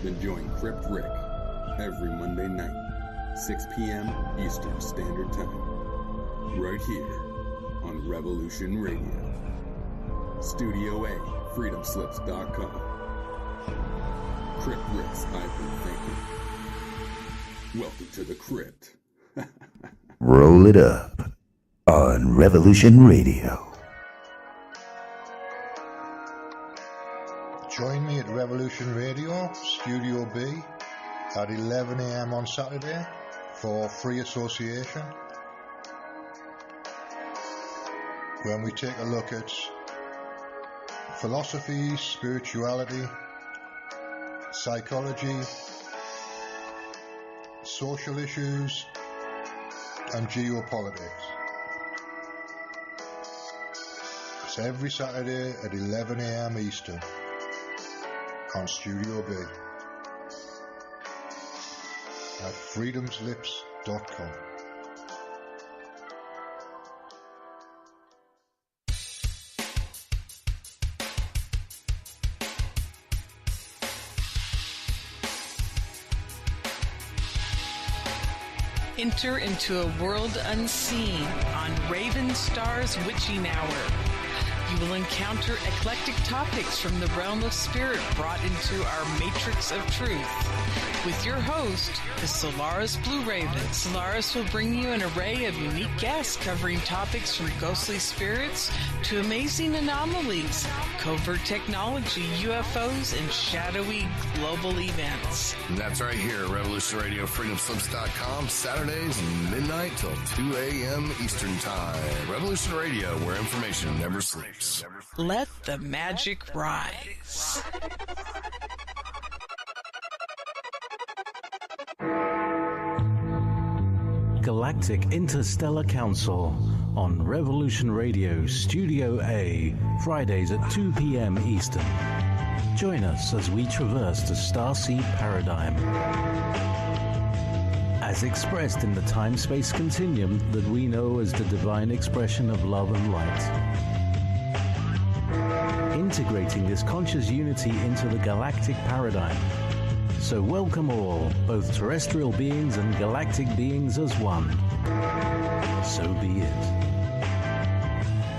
Then join Crypt Rick every Monday night, 6 p.m. Eastern Standard Time, right here on Revolution Radio. Studio A, freedomslips.com. Crypt Rick's Ivan Thinking. Welcome to the Crypt. Roll it up on Revolution Radio. Join me at Revolution Radio, Studio B, at 11 a.m. on Saturday for Free Association, when we take a look at philosophy, spirituality, psychology, social issues, and geopolitics. It's every Saturday at 11 a.m. Eastern on Studio B at freedomslips.com. Enter into a world unseen on Raven Star's Witching Hour. You will encounter eclectic topics from the realm of spirit brought into our matrix of truth. With your host, the Solaris Blue Raven. Solaris will bring you an array of unique guests covering topics from ghostly spirits to amazing anomalies, covert technology, UFOs, and shadowy global events. And that's right here at Revolution Radio, freedomslips.com, Saturdays midnight till 2 a.m. Eastern Time. Revolution Radio, where information never sleeps. Let the magic rise. Galactic Interstellar Council on Revolution Radio Studio A, Fridays at 2 p.m. Eastern. Join us as we traverse the starseed paradigm, as expressed in the time-space continuum that we know as the divine expression of love and light. Integrating this conscious unity into the galactic paradigm. So welcome all, both terrestrial beings and galactic beings as one. So be it.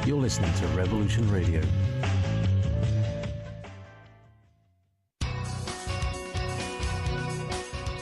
You're listening to Revolution Radio.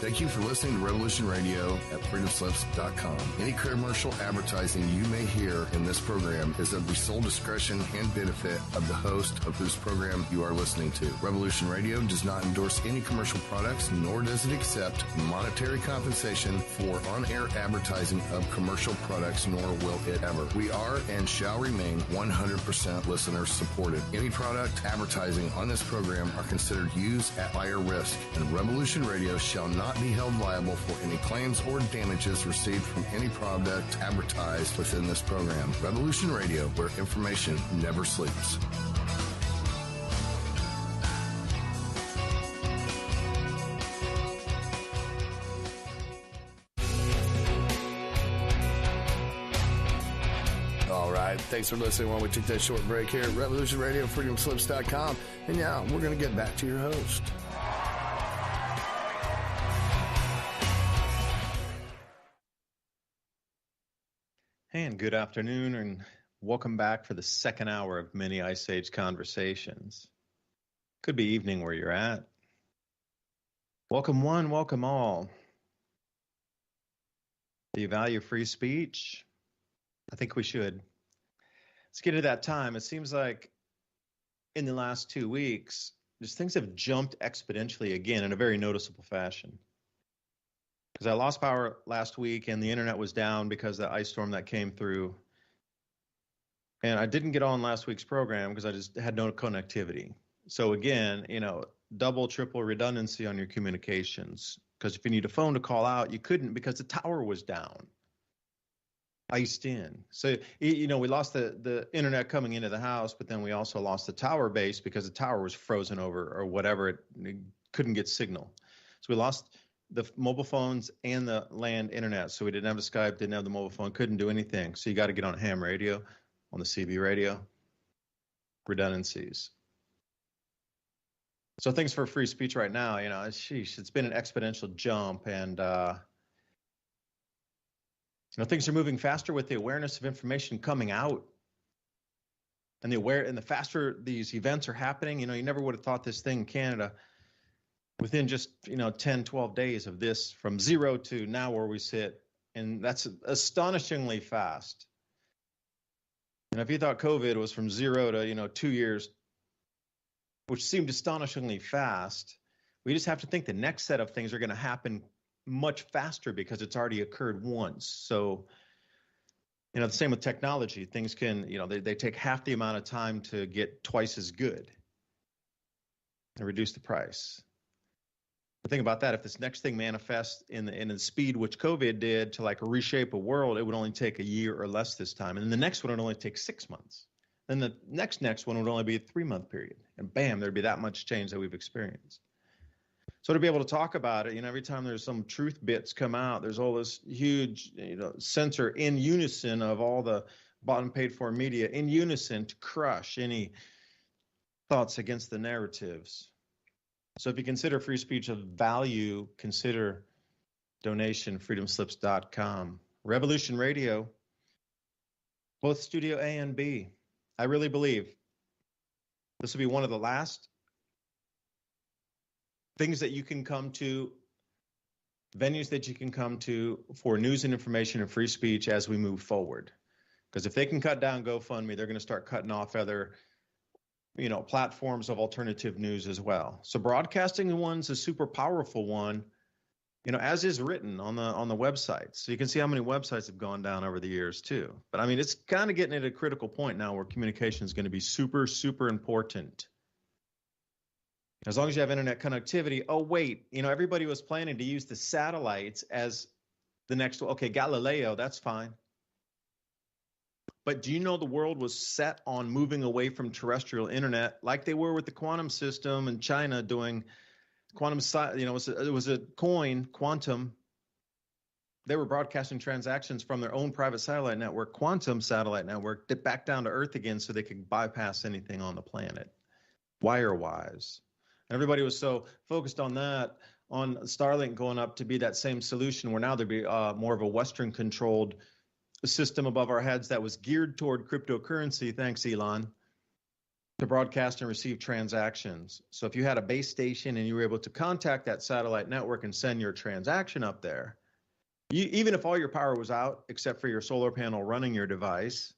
Thank you for listening to Revolution Radio at freedomslips.com. Any commercial advertising you may hear in this program is of the sole discretion and benefit of the host of whose program you are listening to. Revolution Radio does not endorse any commercial products, nor does it accept monetary compensation for on-air advertising of commercial products, nor will it ever. We are and shall remain 100% listener supported. Any product advertising on this program are considered used at higher risk, and Revolution Radio shall not be held liable for any claims or damages received from any product advertised within this program. Revolution Radio, where information never sleeps. All right. Thanks for listening while we take that short break here at Revolution Radio, freedomslips.com. And now we're going to get back to your host. And good afternoon, and welcome back for the second hour of Mini Ice Age Conversations. Could be evening where you're at. Welcome one, welcome all. Do you value free speech? I think we should. Let's get to that time. It seems like in the last 2 weeks, just things have jumped exponentially again in a very noticeable fashion. Because I lost power last week and the internet was down because of the ice storm that came through. And I didn't get on last week's program because I just had no connectivity. So again, double, triple redundancy on your communications. Because if you need a phone to call out, you couldn't because the tower was down. Iced in. So, we lost the internet coming into the house, but then we also lost the tower base because the tower was frozen over or whatever. It couldn't get signal. So we lost the mobile phones and the land internet. So we didn't have the Skype, didn't have the mobile phone, couldn't do anything. So you got to get on ham radio, on the CB radio, redundancies. So things for free speech right now, it's been an exponential jump, and things are moving faster with the awareness of information coming out, and the faster these events are happening. You never would have thought this thing in Canada within just 10, 12 days of this from zero to now where we sit, and that's astonishingly fast. If you thought COVID was from 0 to 2 years, which seemed astonishingly fast, we just have to think the next set of things are going to happen much faster because it's already occurred once. So, the same with technology. Things can, they take half the amount of time to get twice as good and reduce the price. But think about that. If this next thing manifests in the speed which COVID did to like reshape a world, it would only take a year or less this time. And then the next one would only take 6 months. Then the next one would only be a 3-month period. And bam, there'd be that much change that we've experienced. So to be able to talk about it, every time there's some truth bits come out, there's all this huge, censor in unison of all the bought and paid for media in unison to crush any thoughts against the narratives. So if you consider free speech of value, consider donation, freedomslips.com. Revolution Radio, both Studio A and B. I really believe this will be one of the last things that you can come to, venues that you can come to for news and information and free speech as we move forward. Because if they can cut down GoFundMe, they're going to start cutting off other, platforms of alternative news as well. So broadcasting one's a super powerful one, as is written on the website. So you can see how many websites have gone down over the years too. But it's kind of getting at a critical point now where communication is going to be super, super important. As long as you have internet connectivity. Oh, wait, everybody was planning to use the satellites as the next one. Okay, Galileo, that's fine. But do you know the world was set on moving away from terrestrial internet like they were with the quantum system in China doing quantum, it was a coin, quantum. They were broadcasting transactions from their own private satellite network, quantum satellite network, back down to Earth again so they could bypass anything on the planet, wire-wise. And everybody was so focused on that, on Starlink going up to be that same solution where now there'd be more of a Western-controlled system above our heads that was geared toward cryptocurrency, thanks Elon, to broadcast and receive transactions. So if you had a base station and you were able to contact that satellite network and send your transaction up there, even if all your power was out except for your solar panel running your device,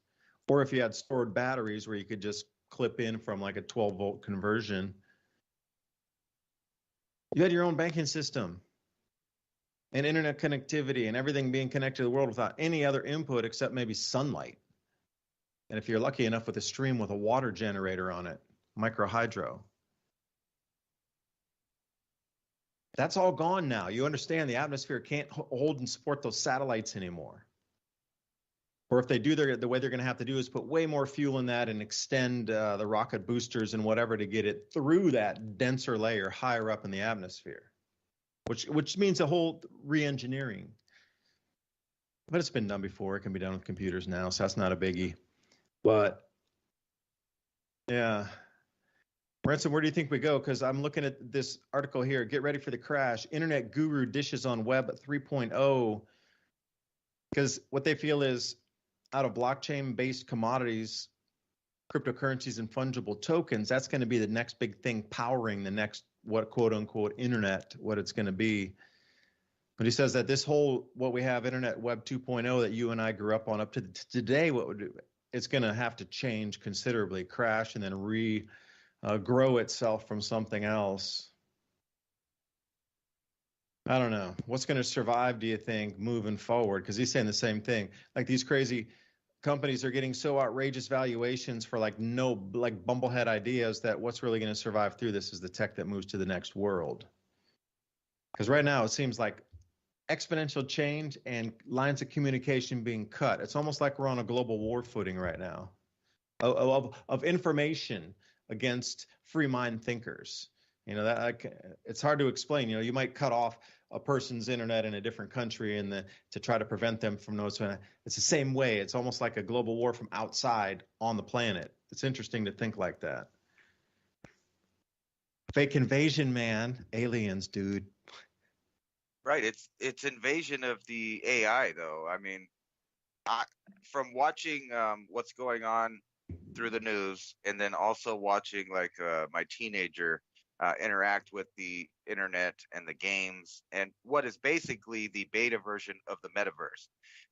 or if you had stored batteries where you could just clip in from like a 12-volt conversion, you had your own banking system and internet connectivity and everything being connected to the world without any other input except maybe sunlight. And if you're lucky enough with a stream with a water generator on it, micro hydro. That's all gone now. You understand the atmosphere can't hold and support those satellites anymore. Or if they do, the way they're going to have to do is put way more fuel in that and extend the rocket boosters and whatever to get it through that denser layer higher up in the atmosphere, which means a whole re-engineering. But it's been done before. It can be done with computers now, so that's not a biggie. But yeah. Ransom, where do you think we go? Because I'm looking at this article here. Get ready for the crash. Internet guru dishes on Web 3.0. Because what they feel is out of blockchain-based commodities, cryptocurrencies, and fungible tokens, that's going to be the next big thing powering the next, what quote-unquote internet, what it's going to be. But he says that this whole, what we have, Internet Web 2.0 that you and I grew up on up to today, it's going to have to change considerably, crash, and then grow itself from something else. I don't know. What's going to survive, do you think, moving forward? Because he's saying the same thing. Like these crazy companies are getting so outrageous valuations for like bumblehead ideas that what's really going to survive through this is the tech that moves to the next world. Because right now it seems like exponential change and lines of communication being cut. It's almost like we're on a global war footing right now of information against free mind thinkers. You know, that it's hard to explain. You know, you might cut off a person's internet in a different country and to try to prevent them from noticing. It's the same way. It's almost like a global war from outside on the planet. It's interesting to think like that. Fake invasion, man. Aliens, dude. Right. It's invasion of the AI, though. I mean, from watching what's going on through the news, and then also watching like my teenager interact with the internet and the games and what is basically the beta version of the metaverse.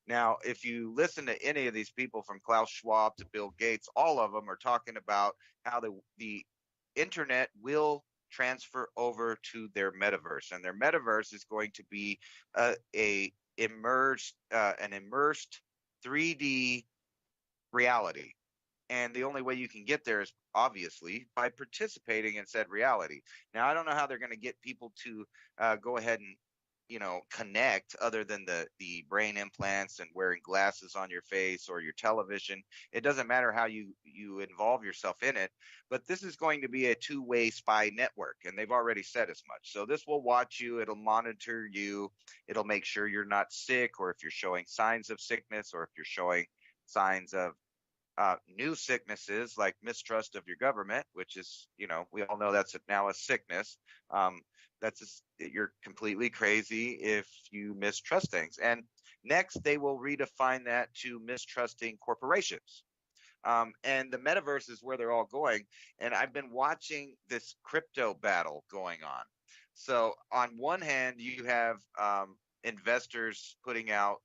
Now, if you listen to any of these people from Klaus Schwab to Bill Gates, all of them are talking about how the internet will transfer over to their metaverse, and their metaverse is going to be an immersed 3D reality. And the only way you can get there is obviously by participating in said reality. Now, I don't know how they're going to get people to go ahead and, connect other than the brain implants and wearing glasses on your face or your television. It doesn't matter how you involve yourself in it, but this is going to be a two-way spy network, and they've already said as much. So this will watch you, it'll monitor you, it'll make sure you're not sick, or if you're showing signs of sickness, or if you're showing signs of new sicknesses like mistrust of your government, which is, we all know that's now a sickness. You're completely crazy if you mistrust things. And next, they will redefine that to mistrusting corporations. And the metaverse is where they're all going. And I've been watching this crypto battle going on. So on one hand, you have investors putting out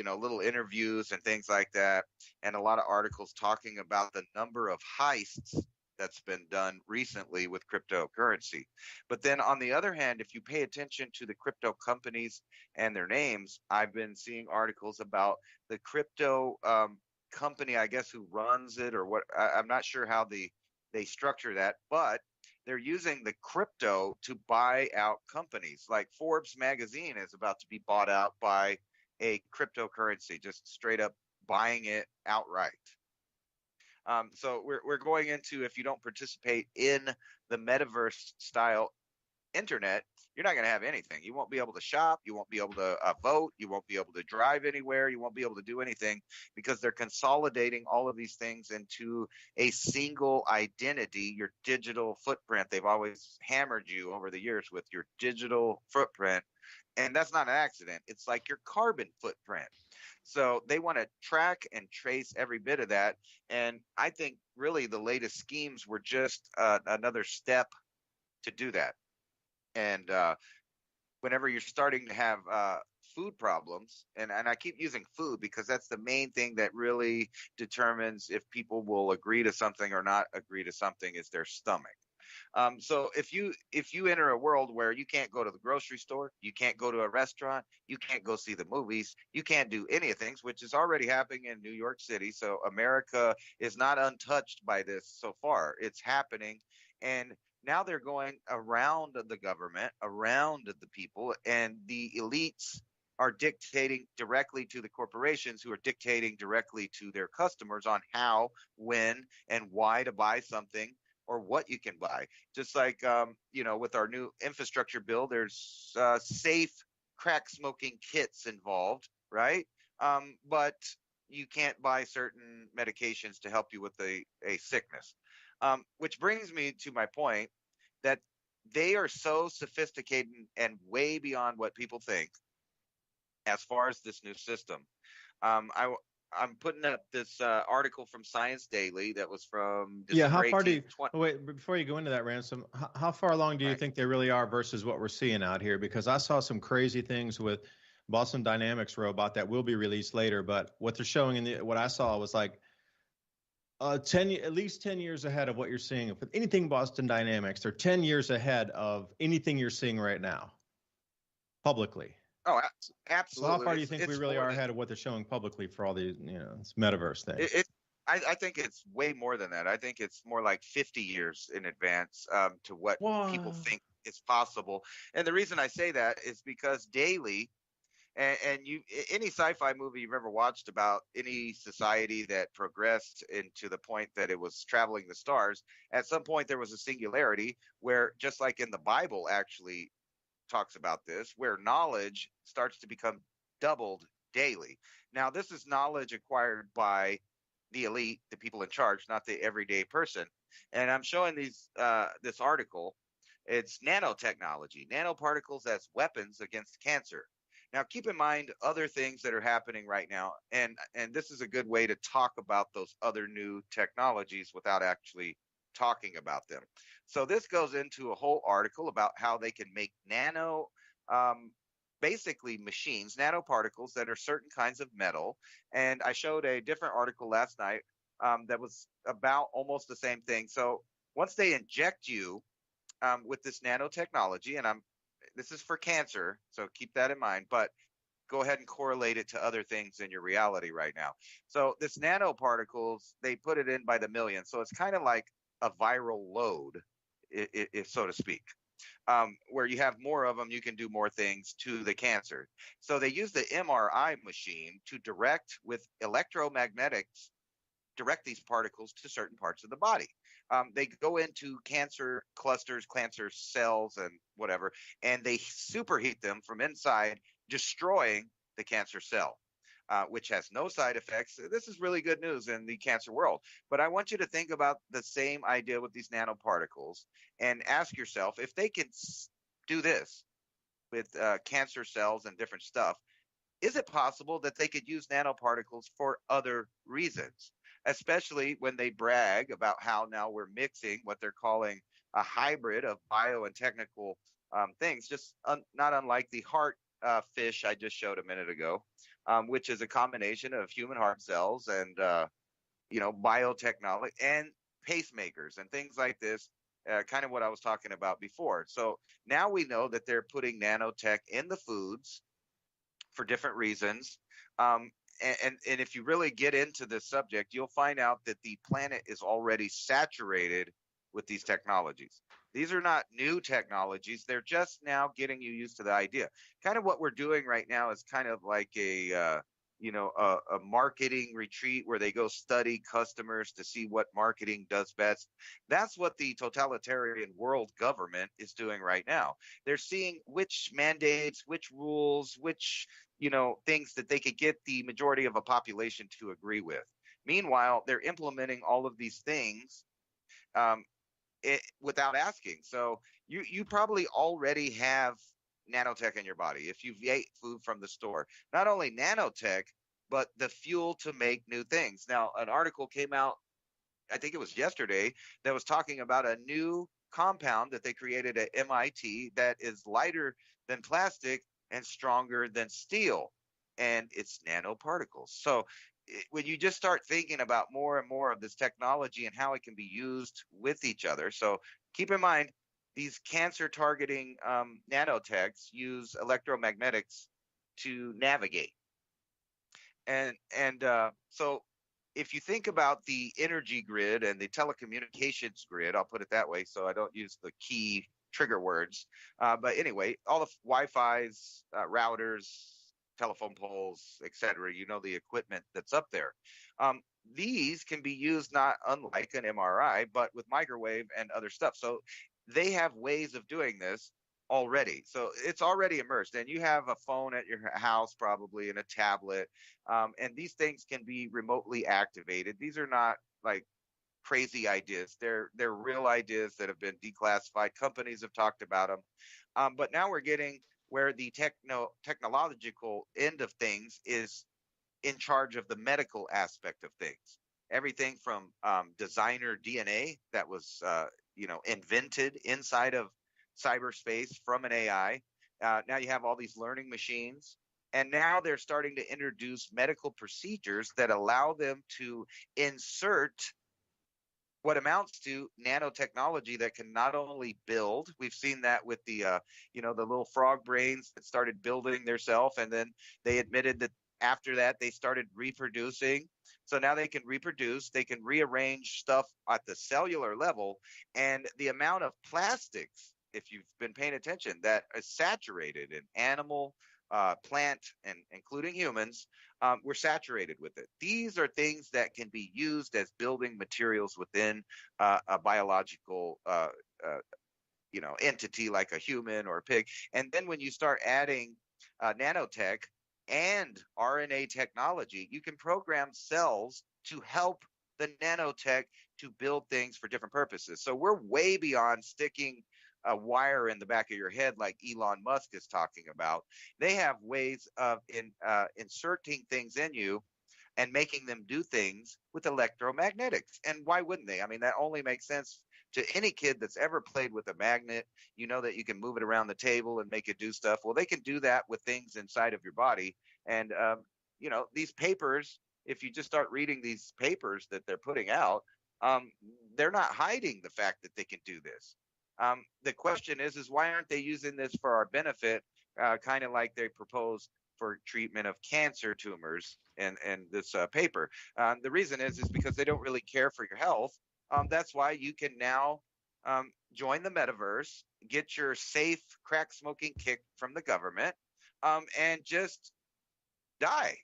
little interviews and things like that, and a lot of articles talking about the number of heists that's been done recently with cryptocurrency. But then on the other hand, if you pay attention to the crypto companies and their names, I've been seeing articles about the crypto company, I guess, who runs it, or what. I'm not sure how they structure that, but they're using the crypto to buy out companies. Like Forbes magazine is about to be bought out by a cryptocurrency, just straight up buying it outright. So we're going into, if you don't participate in the metaverse style internet, you're not going to have anything. You won't be able to shop. You won't be able to vote. You won't be able to drive anywhere. You won't be able to do anything because they're consolidating all of these things into a single identity, your digital footprint. They've always hammered you over the years with your digital footprint. And that's not an accident. It's like your carbon footprint. So they want to track and trace every bit of that. And I think really the latest schemes were just another step to do that. And whenever you're starting to have food problems, and I keep using food because that's the main thing that really determines if people will agree to something or not agree to something, is their stomach. So if you enter a world where you can't go to the grocery store, you can't go to a restaurant, you can't go see the movies, you can't do any of things, which is already happening in New York City. So America is not untouched by this so far. It's happening. And now they're going around the government, around the people, and the elites are dictating directly to the corporations, who are dictating directly to their customers on how, when, and why to buy something or what you can buy. Just like, with our new infrastructure bill, there's safe crack smoking kits involved, right? But you can't buy certain medications to help you with a sickness. Which brings me to my point that they are so sophisticated and way beyond what people think as far as this new system. I'm putting up this article from Science Daily that was from Yeah, how December far do 18th. you wait before you go into that, Ransom? How far along do you Right. think they really are versus what we're seeing out here? Because I saw some crazy things with Boston Dynamics robot that will be released later, but what they're showing in what I saw was like at least 10 years ahead of what you're seeing with anything Boston Dynamics. They're 10 years ahead of anything you're seeing right now publicly. Oh, So absolutely. how far do you think we really are ahead of what they're showing publicly for all these, this metaverse thing? I think it's way more than that. I think it's more like 50 years in advance to what people think is possible. And the reason I say that is because daily, and any sci-fi movie you've ever watched about any society that progressed into the point that it was traveling the stars, at some point there was a singularity where, just like in the Bible actually talks about this, where knowledge starts to become doubled daily. Now, this is knowledge acquired by the elite, the people in charge, not the everyday person. And I'm showing this article. It's nanotechnology, nanoparticles as weapons against cancer. Now, keep in mind other things that are happening right now, and this is a good way to talk about those other new technologies without actually talking about them. So this goes into a whole article about how they can make um, basically machines, nanoparticles that are certain kinds of metal. And I showed a different article last night that was about almost the same thing. So once they inject you with this nanotechnology, and this is for cancer, so keep that in mind, but go ahead and correlate it to other things in your reality right now. So this nanoparticles, they put it in by the million. So it's kind of like a viral load, if so to speak. Where you have more of them, you can do more things to the cancer. So they use the MRI machine to direct with electromagnetics, direct these particles to certain parts of the body. They go into cancer clusters, cancer cells, and whatever, and they superheat them from inside, destroying the cancer cell. Which has no side effects. This is really good news in the cancer world. But I want you to think about the same idea with these nanoparticles and ask yourself, if they can do this with cancer cells and different stuff, is it possible that they could use nanoparticles for other reasons? Especially when they brag about how now we're mixing what they're calling a hybrid of bio and technical things, just not unlike the heart fish I just showed a minute ago, which is a combination of human heart cells and biotechnology and pacemakers and things like this. Kind of what I was talking about before. So now we know that they're putting nanotech in the foods for different reasons. And if you really get into this subject, you'll find out that the planet is already saturated with these technologies. These are not new technologies. They're just now getting you used to the idea. Kind of what we're doing right now is kind of like a marketing retreat where they go study customers to see what marketing does best. That's what the totalitarian world government is doing right now. They're seeing which mandates, which rules, which things that they could get the majority of a population to agree with. Meanwhile, they're implementing all of these things without asking. So you probably already have nanotech in your body if you've ate food from the store. Not only nanotech, but the fuel to make new things. Now, an article came out, I think it was yesterday, that was talking about a new compound that they created at MIT that is lighter than plastic and stronger than steel, and it's nanoparticles. So when you just start thinking about more and more of this technology and how it can be used with each other. So keep in mind, these cancer targeting nanotechs use electromagnetics to navigate. And so if you think about the energy grid and the telecommunications grid, I'll put it that way, so I don't use the key trigger words. But anyway, all the Wi-Fi's, routers, telephone poles, etc. You know, the equipment that's up there. These can be used not unlike an MRI, but with microwave and other stuff. So they have ways of doing this already. So it's already immersed, and you have a phone at your house probably and a tablet, and these things can be remotely activated. These are not like crazy ideas. They're real ideas that have been declassified. Companies have talked about them, but now we're getting where the technological end of things is in charge of the medical aspect of things. Everything from designer DNA that was invented inside of cyberspace from an AI. Now you have all these learning machines. And now they're starting to introduce medical procedures that allow them to insert what amounts to nanotechnology that can not only build. We've seen that with the the little frog brains that started building theirself, and then they admitted that after that they started reproducing. So now they can reproduce, they can rearrange stuff at the cellular level, and the amount of plastics, if you've been paying attention, that is saturated in animal, plant, and including humans, we're saturated with it. These are things that can be used as building materials within a biological entity like a human or a pig. And then when you start adding nanotech and RNA technology, you can program cells to help the nanotech to build things for different purposes. So we're way beyond sticking a wire in the back of your head like Elon Musk is talking about. They have ways of inserting things in you and making them do things with electromagnetics. And why wouldn't they? I mean, that only makes sense to any kid that's ever played with a magnet. You know that you can move it around the table and make it do stuff. Well, they can do that with things inside of your body. And, these papers, if you just start reading these papers that they're putting out, they're not hiding the fact that they can do this. The question is why aren't they using this for our benefit, kind of like they propose for treatment of cancer tumors and this paper? The reason is because they don't really care for your health. That's why you can now join the metaverse, get your safe crack smoking kick from the government, and just die.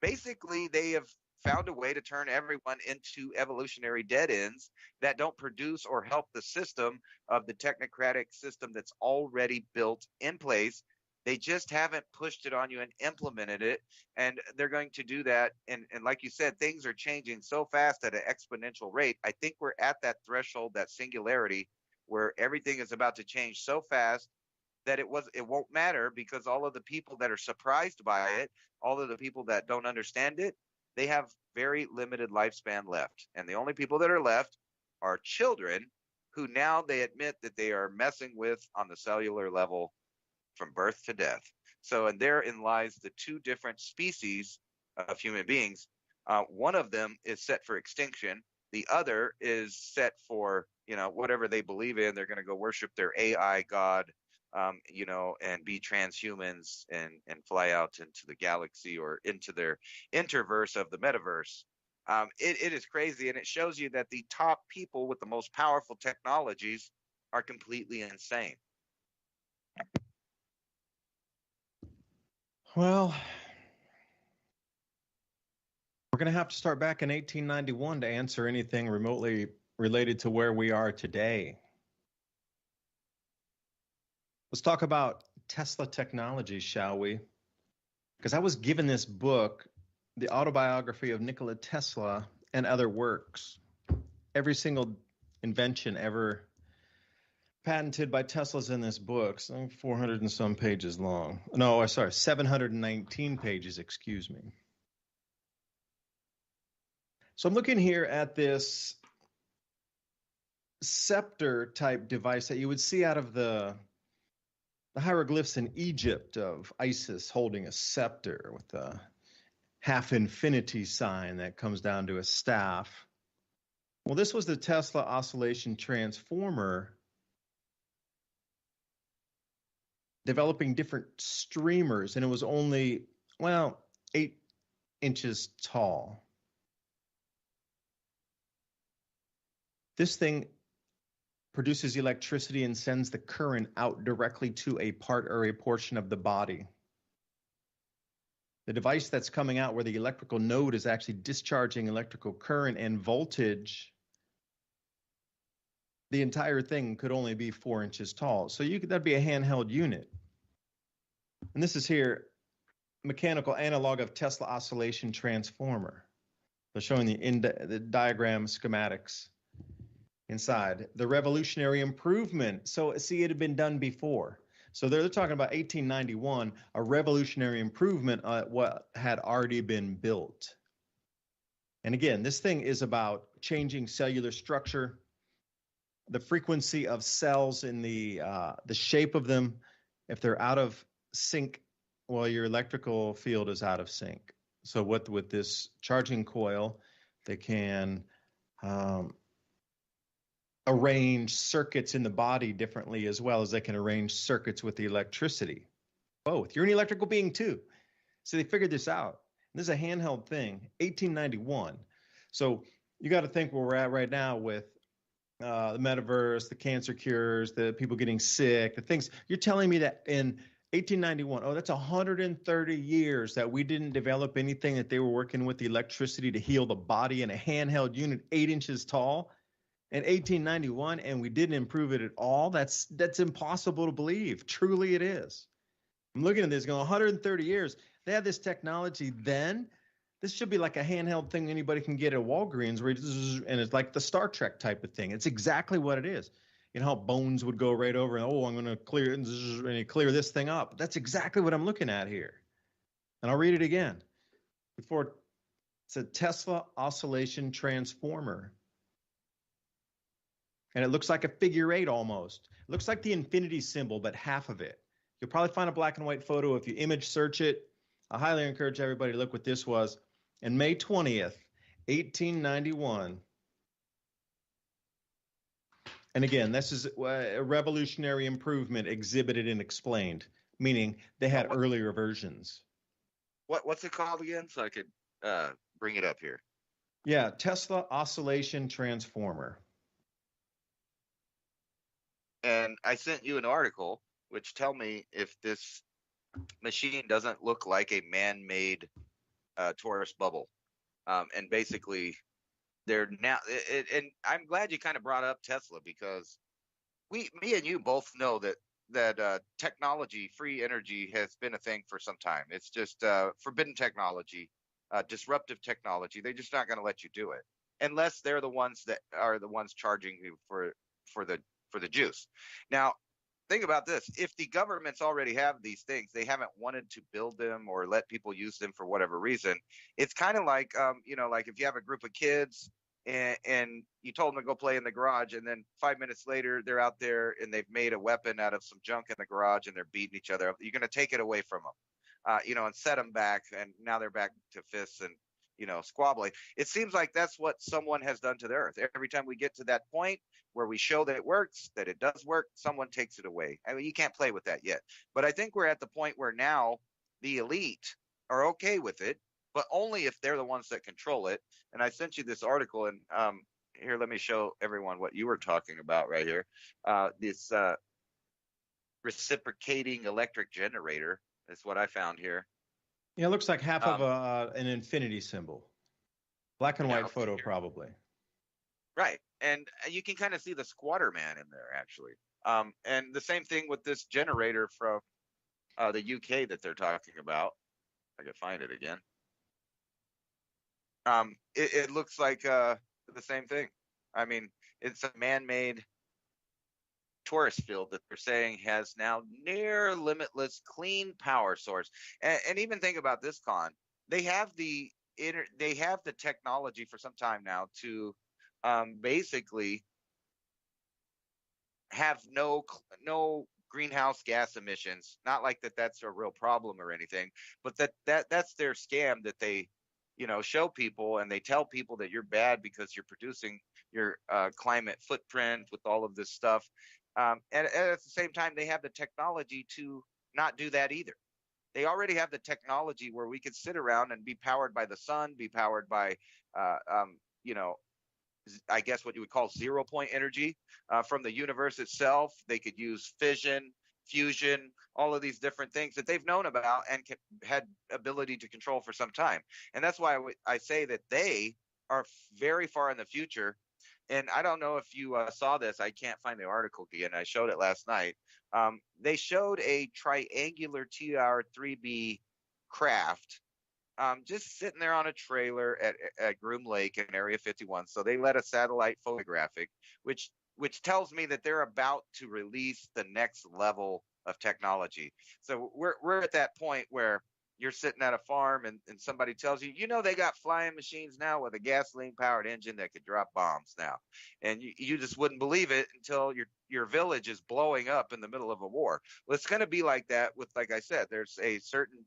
Basically, they have found a way to turn everyone into evolutionary dead ends that don't produce or help the system of the technocratic system that's already built in place. They just haven't pushed it on you and implemented it. And they're going to do that. And like you said, things are changing so fast at an exponential rate. I think we're at that threshold, that singularity, where everything is about to change so fast that it won't matter, because all of the people that are surprised by it, all of the people that don't understand it, they have very limited lifespan left. And the only people that are left are children who now they admit that they are messing with on the cellular level from birth to death. So, and therein lies the two different species of human beings. One of them is set for extinction. The other is set for, whatever they believe in. They're going to go worship their AI god, and be transhumans and fly out into the galaxy or into their interverse of the metaverse. It is crazy, and it shows you that the top people with the most powerful technologies are completely insane. Well, we're going to have to start back in 1891 to answer anything remotely related to where we are today. Let's talk about Tesla technology, shall we? Because I was given this book, The Autobiography of Nikola Tesla and Other Works. Every single invention ever patented by Tesla's in this book. So 400 and some pages long. No, sorry, 719 pages, excuse me. So I'm looking here at this scepter type device that you would see out of the hieroglyphs in Egypt of Isis holding a scepter with a half infinity sign that comes down to a staff. Well, this was the Tesla oscillation transformer developing different streamers, and it was only, 8 inches tall. This thing produces electricity and sends the current out directly to a part or a portion of the body. The device that's coming out where the electrical node is actually discharging electrical current and voltage, the entire thing could only be 4 inches tall. So that'd be a handheld unit. And this is here, mechanical analog of Tesla oscillation transformer. So showing the diagram schematics inside. The revolutionary improvement. So see, it had been done before. So they're talking about 1891, a revolutionary improvement on what had already been built. And again, this thing is about changing cellular structure, the frequency of cells in the shape of them. If they're out of sync, well, your electrical field is out of sync. So with this charging coil, they can arrange circuits in the body differently, as well as they can arrange circuits with the electricity. Both. You're an electrical being too. So they figured this out. This is a handheld thing, 1891. So you got to think where we're at right now with the metaverse, the cancer cures, the people getting sick, the things. You're telling me that in 1891, that's 130 years that we didn't develop anything that they were working with the electricity to heal the body in a handheld unit 8 inches tall in 1891, and we didn't improve it at all? That's impossible to believe. Truly it is. I'm looking at this going 130 years. They had this technology then. This should be like a handheld thing anybody can get at Walgreens, and it's like the Star Trek type of thing. It's exactly what it is. You know how Bones would go right over and, I'm going to clear it, and you clear this thing up. That's exactly what I'm looking at here. And I'll read it again. It's a Tesla oscillation transformer. And it looks like a figure 8 almost. It looks like the infinity symbol, but half of it. You'll probably find a black and white photo if you image search it. I highly encourage everybody to look what this was. And May 20th, 1891. And again, this is a revolutionary improvement exhibited and explained, meaning they had earlier versions. What's it called again? So I could bring it up here. Yeah, Tesla oscillation transformer. And I sent you an article which tell me if this machine doesn't look like a man-made torus bubble. And basically, they're now, and I'm glad you kind of brought up Tesla, because me and you both know that technology, free energy, has been a thing for some time. It's just forbidden technology, disruptive technology. They're just not going to let you do it unless they're the ones that are the ones charging you for the juice. Now, think about this. If the governments already have these things, they haven't wanted to build them or let people use them for whatever reason. It's kind of like, like if you have a group of kids and you told them to go play in the garage, and then 5 minutes later, they're out there and they've made a weapon out of some junk in the garage and they're beating each other up. You're going to take it away from them, and set them back. And now they're back to fists and, squabbling. It seems like that's what someone has done to the earth. Every time we get to that point where we show that it works, that it does work, someone takes it away. I mean, you can't play with that yet. But I think we're at the point where now the elite are okay with it, but only if they're the ones that control it. And I sent you this article, and here, let me show everyone what you were talking about right here. This reciprocating electric generator is what I found here. Yeah, it looks like half of an infinity symbol. Black and white photo, probably. Right. And you can kind of see the squatter man in there, actually. And the same thing with this generator from the UK that they're talking about. I can find it again. It looks like the same thing. I mean, it's a man-made torus field that they're saying has now near limitless clean power source. And even think about this, Con. They have the technology for some time now to basically have no greenhouse gas emissions. Not like that's a real problem or anything, but that's their scam that they show people, and they tell people that you're bad because you're producing your climate footprint with all of this stuff. And at the same time, they have the technology to not do that either. They already have the technology where we could sit around and be powered by the sun, be powered by, I guess what you would call 0-point energy from the universe itself. They could use fission, fusion, all of these different things that they've known about and had ability to control for some time. And that's why I say that they are very far in the future. And I don't know if you saw this. I can't find the article again. I showed it last night. They showed a triangular TR-3B craft just sitting there on a trailer at Groom Lake in Area 51. So they let a satellite photographic, which tells me that they're about to release the next level of technology. So we're at that point where you're sitting at a farm and somebody tells you, they got flying machines now with a gasoline powered engine that could drop bombs now. And you just wouldn't believe it until your village is blowing up in the middle of a war. Well, it's going to be like that with, like I said, there's a certain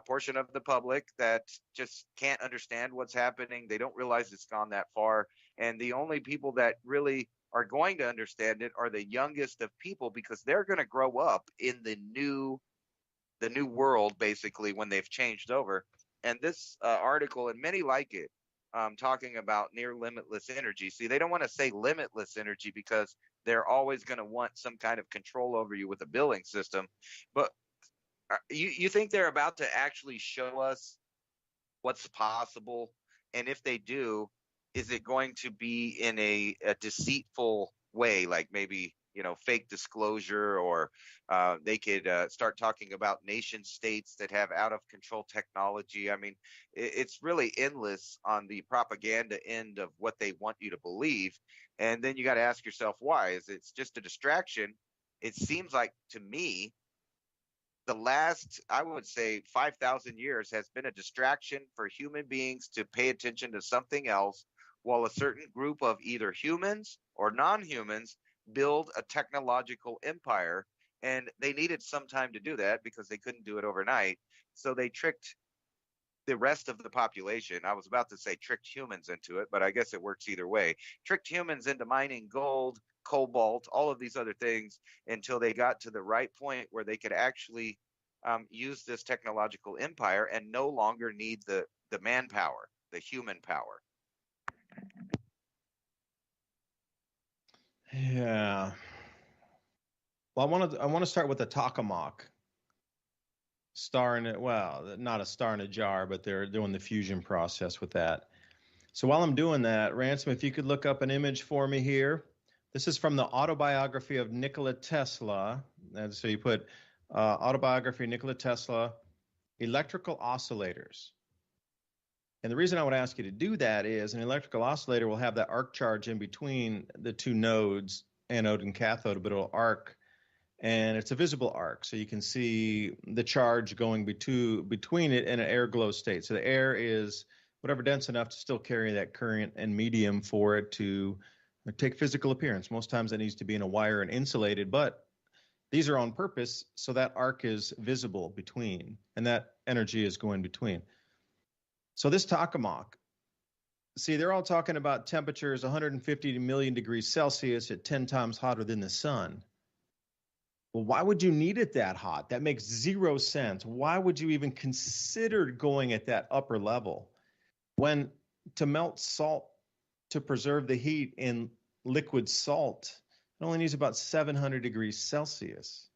portion of the public that just can't understand what's happening. They don't realize it's gone that far. And the only people that really are going to understand it are the youngest of people, because they're going to grow up in the new world, basically, when they've changed over. And this article, and many like it, talking about near limitless energy. See, they don't want to say limitless energy because they're always going to want some kind of control over you with a billing system. But you think they're about to actually show us what's possible? And if they do, is it going to be in a deceitful way, like maybe fake disclosure, or they could start talking about nation states that have out of control technology? I mean, it's really endless on the propaganda end of what they want you to believe. And then you got to ask yourself, why? Is it just a distraction? It seems like to me the last, I would say, 5,000 years has been a distraction for human beings to pay attention to something else, while a certain group of either humans or non-humans build a technological empire. And they needed some time to do that because they couldn't do it overnight. So they tricked the rest of the population. I was about to say tricked humans into it, but I guess it works either way. Tricked humans into mining gold, cobalt, all of these other things, until they got to the right point where they could actually use this technological empire and no longer need the manpower, the human power. Yeah. Well, I want to start with the tokamak. Star in it. Well, not a star in a jar, but they're doing the fusion process with that. So while I'm doing that, Ransom, if you could look up an image for me here. This is from the autobiography of Nikola Tesla. And so you put autobiography of Nikola Tesla, electrical oscillators. And the reason I would ask you to do that is an electrical oscillator will have that arc charge in between the two nodes, anode and cathode, but it'll arc. And it's a visible arc, so you can see the charge going between it in an air glow state. So the air is whatever dense enough to still carry that current and medium for it to take physical appearance. Most times that needs to be in a wire and insulated, but these are on purpose so that arc is visible between, and that energy is going between. So this tokamak, see, they're all talking about temperatures 150 million degrees Celsius at 10 times hotter than the sun. Well, why would you need it that hot? That makes zero sense. Why would you even consider going at that upper level when to melt salt to preserve the heat in liquid salt, it only needs about 700 degrees Celsius,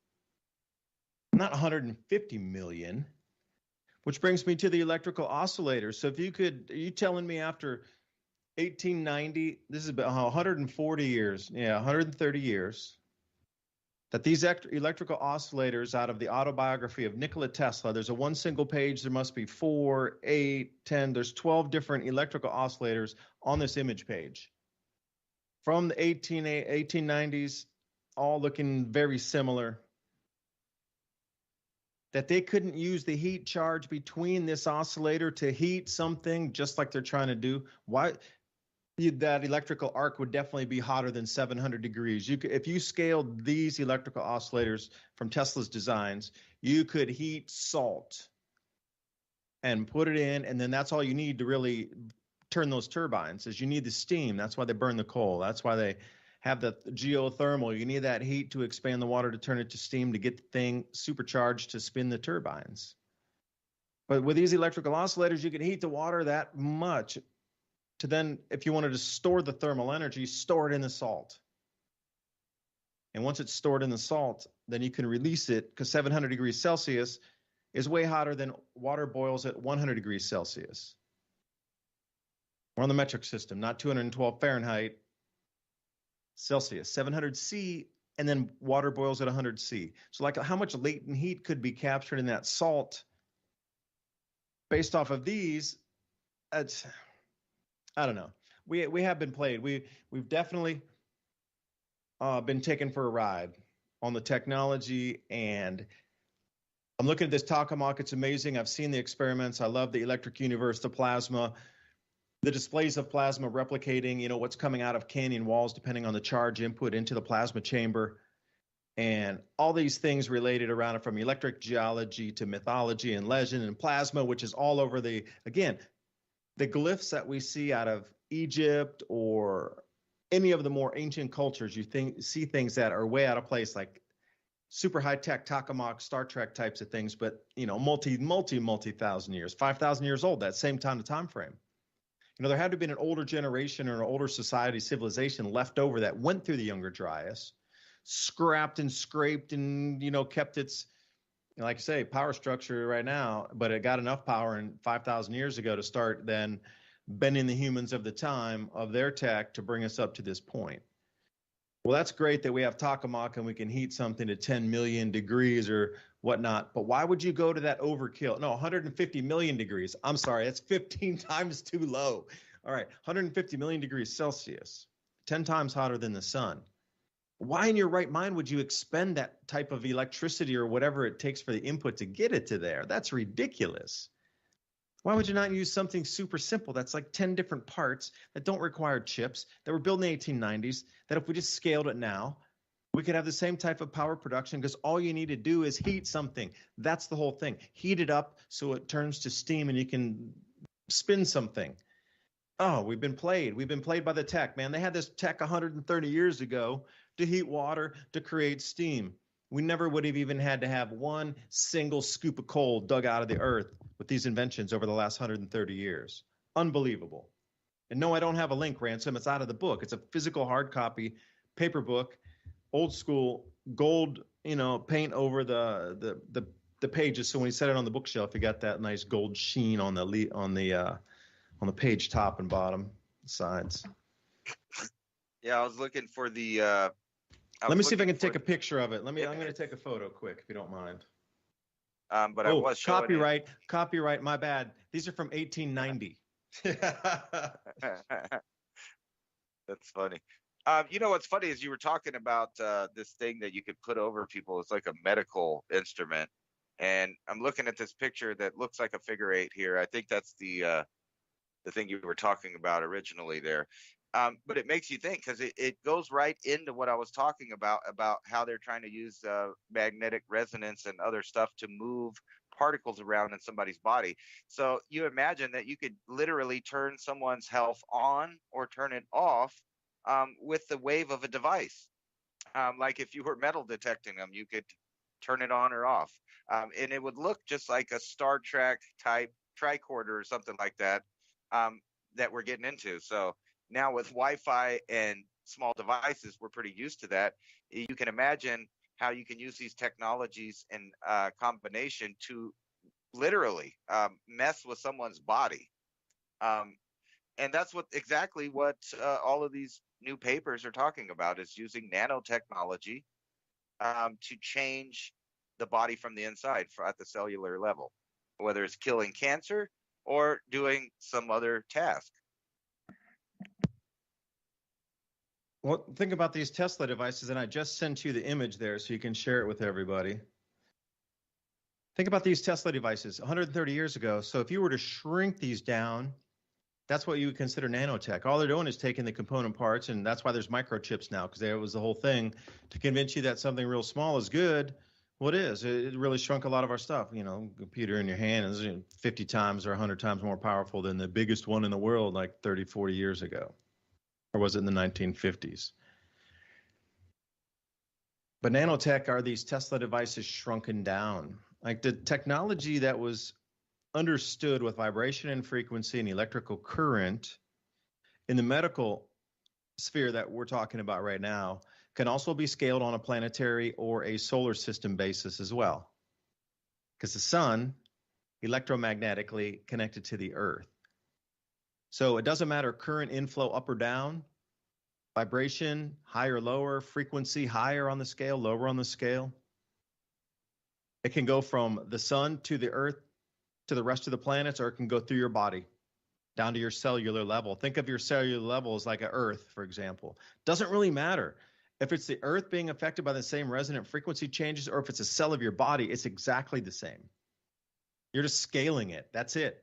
not 150 million, which brings me to the electrical oscillator. So if you could, are you telling me after 1890, this is about 140 years, 130 years, that these electrical oscillators out of the autobiography of Nikola Tesla, there's a one single page, there must be 4, 8, 10, there's 12 different electrical oscillators on this image page. From the 1890s, all looking very similar. That they couldn't use the heat charge between this oscillator to heat something just like they're trying to do. Why? That electrical arc would definitely be hotter than 700 degrees. You could, if you scaled these electrical oscillators from Tesla's designs, you could heat salt and put it in, and then that's all you need to really turn those turbines, is you need the steam. That's why they burn the coal. That's why they have the geothermal. You need that heat to expand the water to turn it to steam to get the thing supercharged to spin the turbines. But with these electrical oscillators, you can heat the water that much. to then, if you wanted to store the thermal energy, store it in the salt. And once it's stored in the salt, then you can release it, because 700 degrees Celsius is way hotter than water boils at 100 degrees Celsius. We're on the metric system, not 212 Fahrenheit, Celsius, 700 C, and then water boils at 100 C. So like how much latent heat could be captured in that salt based off of these, it's, I don't know. We have been played. We've definitely been taken for a ride on the technology, and I'm looking at this tokamak. It's amazing. I've seen the experiments. I love the electric universe, the plasma, the displays of plasma replicating, you know, what's coming out of canyon walls depending on the charge input into the plasma chamber, and all these things related around it, from electric geology to mythology and legend and plasma, which is all over the, again, the glyphs that we see out of Egypt or any of the more ancient cultures. You see things that are way out of place, like super high tech tokamak, Star Trek types of things, but you know, multi thousand years, 5,000 years old, that same time frame. You know, there had to have been an older generation or an older society, civilization left over that went through the Younger Dryas, scrapped and scraped and, you know, kept its, like I say, power structure right now, but it got enough power in 5,000 years ago to start then bending the humans of the time of their tech to bring us up to this point. Well, that's great that we have tokamak and we can heat something to 10 million degrees or whatnot, but why would you go to that overkill? No, 150 million degrees. I'm sorry, that's 15 times too low. All right, 150 million degrees Celsius, 10 times hotter than the sun. Why in your right mind would you expend that type of electricity or whatever it takes for the input to get it to there? That's ridiculous. Why would you not use something super simple that's like 10 different parts that don't require chips, that were built in the 1890s, that if we just scaled it now, we could have the same type of power production, because all you need to do is heat something. That's the whole thing. Heat it up so it turns to steam and you can spin something. Oh, we've been played. We've been played by the tech, man. They had this tech 130 years ago to heat water, to create steam. We never would have even had to have one single scoop of coal dug out of the earth with these inventions over the last 130 years. Unbelievable. And no, I don't have a link, Ransom. It's out of the book. It's a physical hard copy, paper book, old school, gold, you know, paint over the pages. So when you set it on the bookshelf, you got that nice gold sheen on the page top and bottom sides. Yeah, I was looking for the. Let me see if I can take a picture of it. I'm going to take a photo quick, if you don't mind. But I was showing copyright. My bad. These are from 1890. That's funny. You know what's funny is you were talking about this thing that you could put over people. It's like a medical instrument, and I'm looking at this picture that looks like a figure 8 here. I think that's the thing you were talking about originally there. But it makes you think, because it goes right into what I was talking about how they're trying to use magnetic resonance and other stuff to move particles around in somebody's body. So you imagine that you could literally turn someone's health on or turn it off with the wave of a device. Like if you were metal detecting them, you could turn it on or off. And it would look just like a Star Trek type tricorder or something like that that we're getting into. So now with Wi-Fi and small devices, we're pretty used to that. You can imagine how you can use these technologies in combination to literally mess with someone's body. And that's exactly what all of these new papers are talking about, is using nanotechnology to change the body from the inside at the cellular level, whether it's killing cancer or doing some other task. Well, think about these Tesla devices, and I just sent you the image there so you can share it with everybody. Think about these Tesla devices 130 years ago. So if you were to shrink these down, that's what you would consider nanotech. All they're doing is taking the component parts, and that's why there's microchips now, because there was the whole thing to convince you that something real small is good. Well, it is. It really shrunk a lot of our stuff. You know, computer in your hand is 50 times or 100 times more powerful than the biggest one in the world like 30, 40 years ago. Or was it in the 1950s? But nanotech are these Tesla devices shrunken down. Like the technology that was understood with vibration and frequency and electrical current in the medical sphere that we're talking about right now can also be scaled on a planetary or a solar system basis as well. Because the sun, electromagnetically connected to the earth. So it doesn't matter current inflow up or down, vibration, higher, lower, frequency, higher on the scale, lower on the scale. It can go from the sun to the earth to the rest of the planets, or it can go through your body down to your cellular level. Think of your cellular level as like an earth, for example. Doesn't really matter. If it's the earth being affected by the same resonant frequency changes, or if it's a cell of your body, it's exactly the same. You're just scaling it. That's it.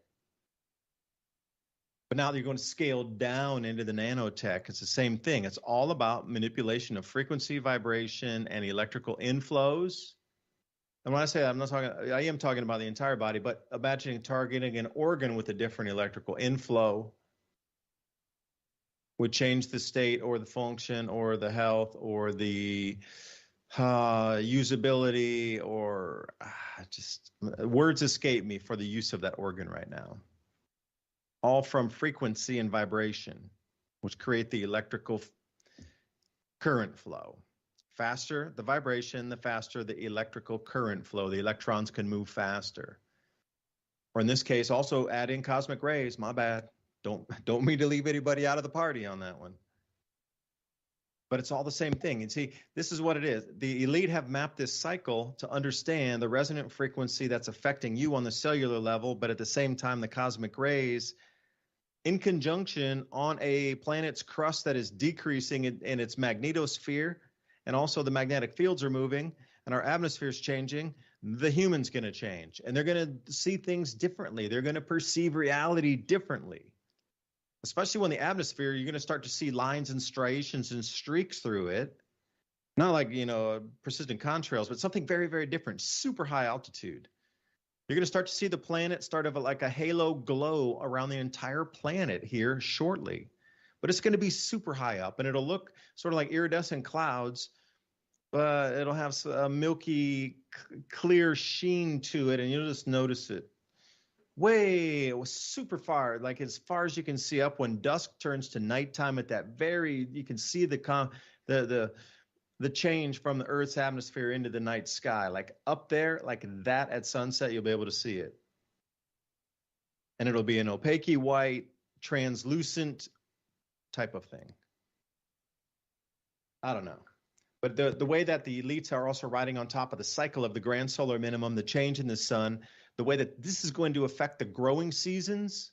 But now you're going to scale down into the nanotech. It's the same thing. It's all about manipulation of frequency, vibration, and electrical inflows. And when I say that, I am talking about the entire body, but imagining targeting an organ with a different electrical inflow would change the state or the function or the health or the usability, or just words escape me for the use of that organ right now. All from frequency and vibration, which create the electrical current flow. Faster the vibration, the faster the electrical current flow. The electrons can move faster. Or in this case, also add in cosmic rays. My bad. Don't mean to leave anybody out of the party on that one. But it's all the same thing. And see, this is what it is. The elite have mapped this cycle to understand the resonant frequency that's affecting you on the cellular level, but at the same time, the cosmic rays in conjunction on a planet's crust that is decreasing in its magnetosphere, and also the magnetic fields are moving, and our atmosphere is changing, the human's going to change. And they're going to see things differently. They're going to perceive reality differently. Especially when the atmosphere, you're going to start to see lines and striations and streaks through it. Not like, persistent contrails, but something very, very different, super high altitude. You're going to start to see the planet start of like a halo glow around the entire planet here shortly. But it's going to be super high up, and it'll look sort of like iridescent clouds, but it'll have a milky, clear sheen to it, and you'll just notice it. It was super far, like as far as you can see up when dusk turns to nighttime at that you can see the change from the Earth's atmosphere into the night sky, like up there, like that at sunset, you'll be able to see it. And it'll be an opaque white, translucent type of thing. I don't know. But the way that the elites are also riding on top of the cycle of the grand solar minimum, the change in the sun, the way that this is going to affect the growing seasons,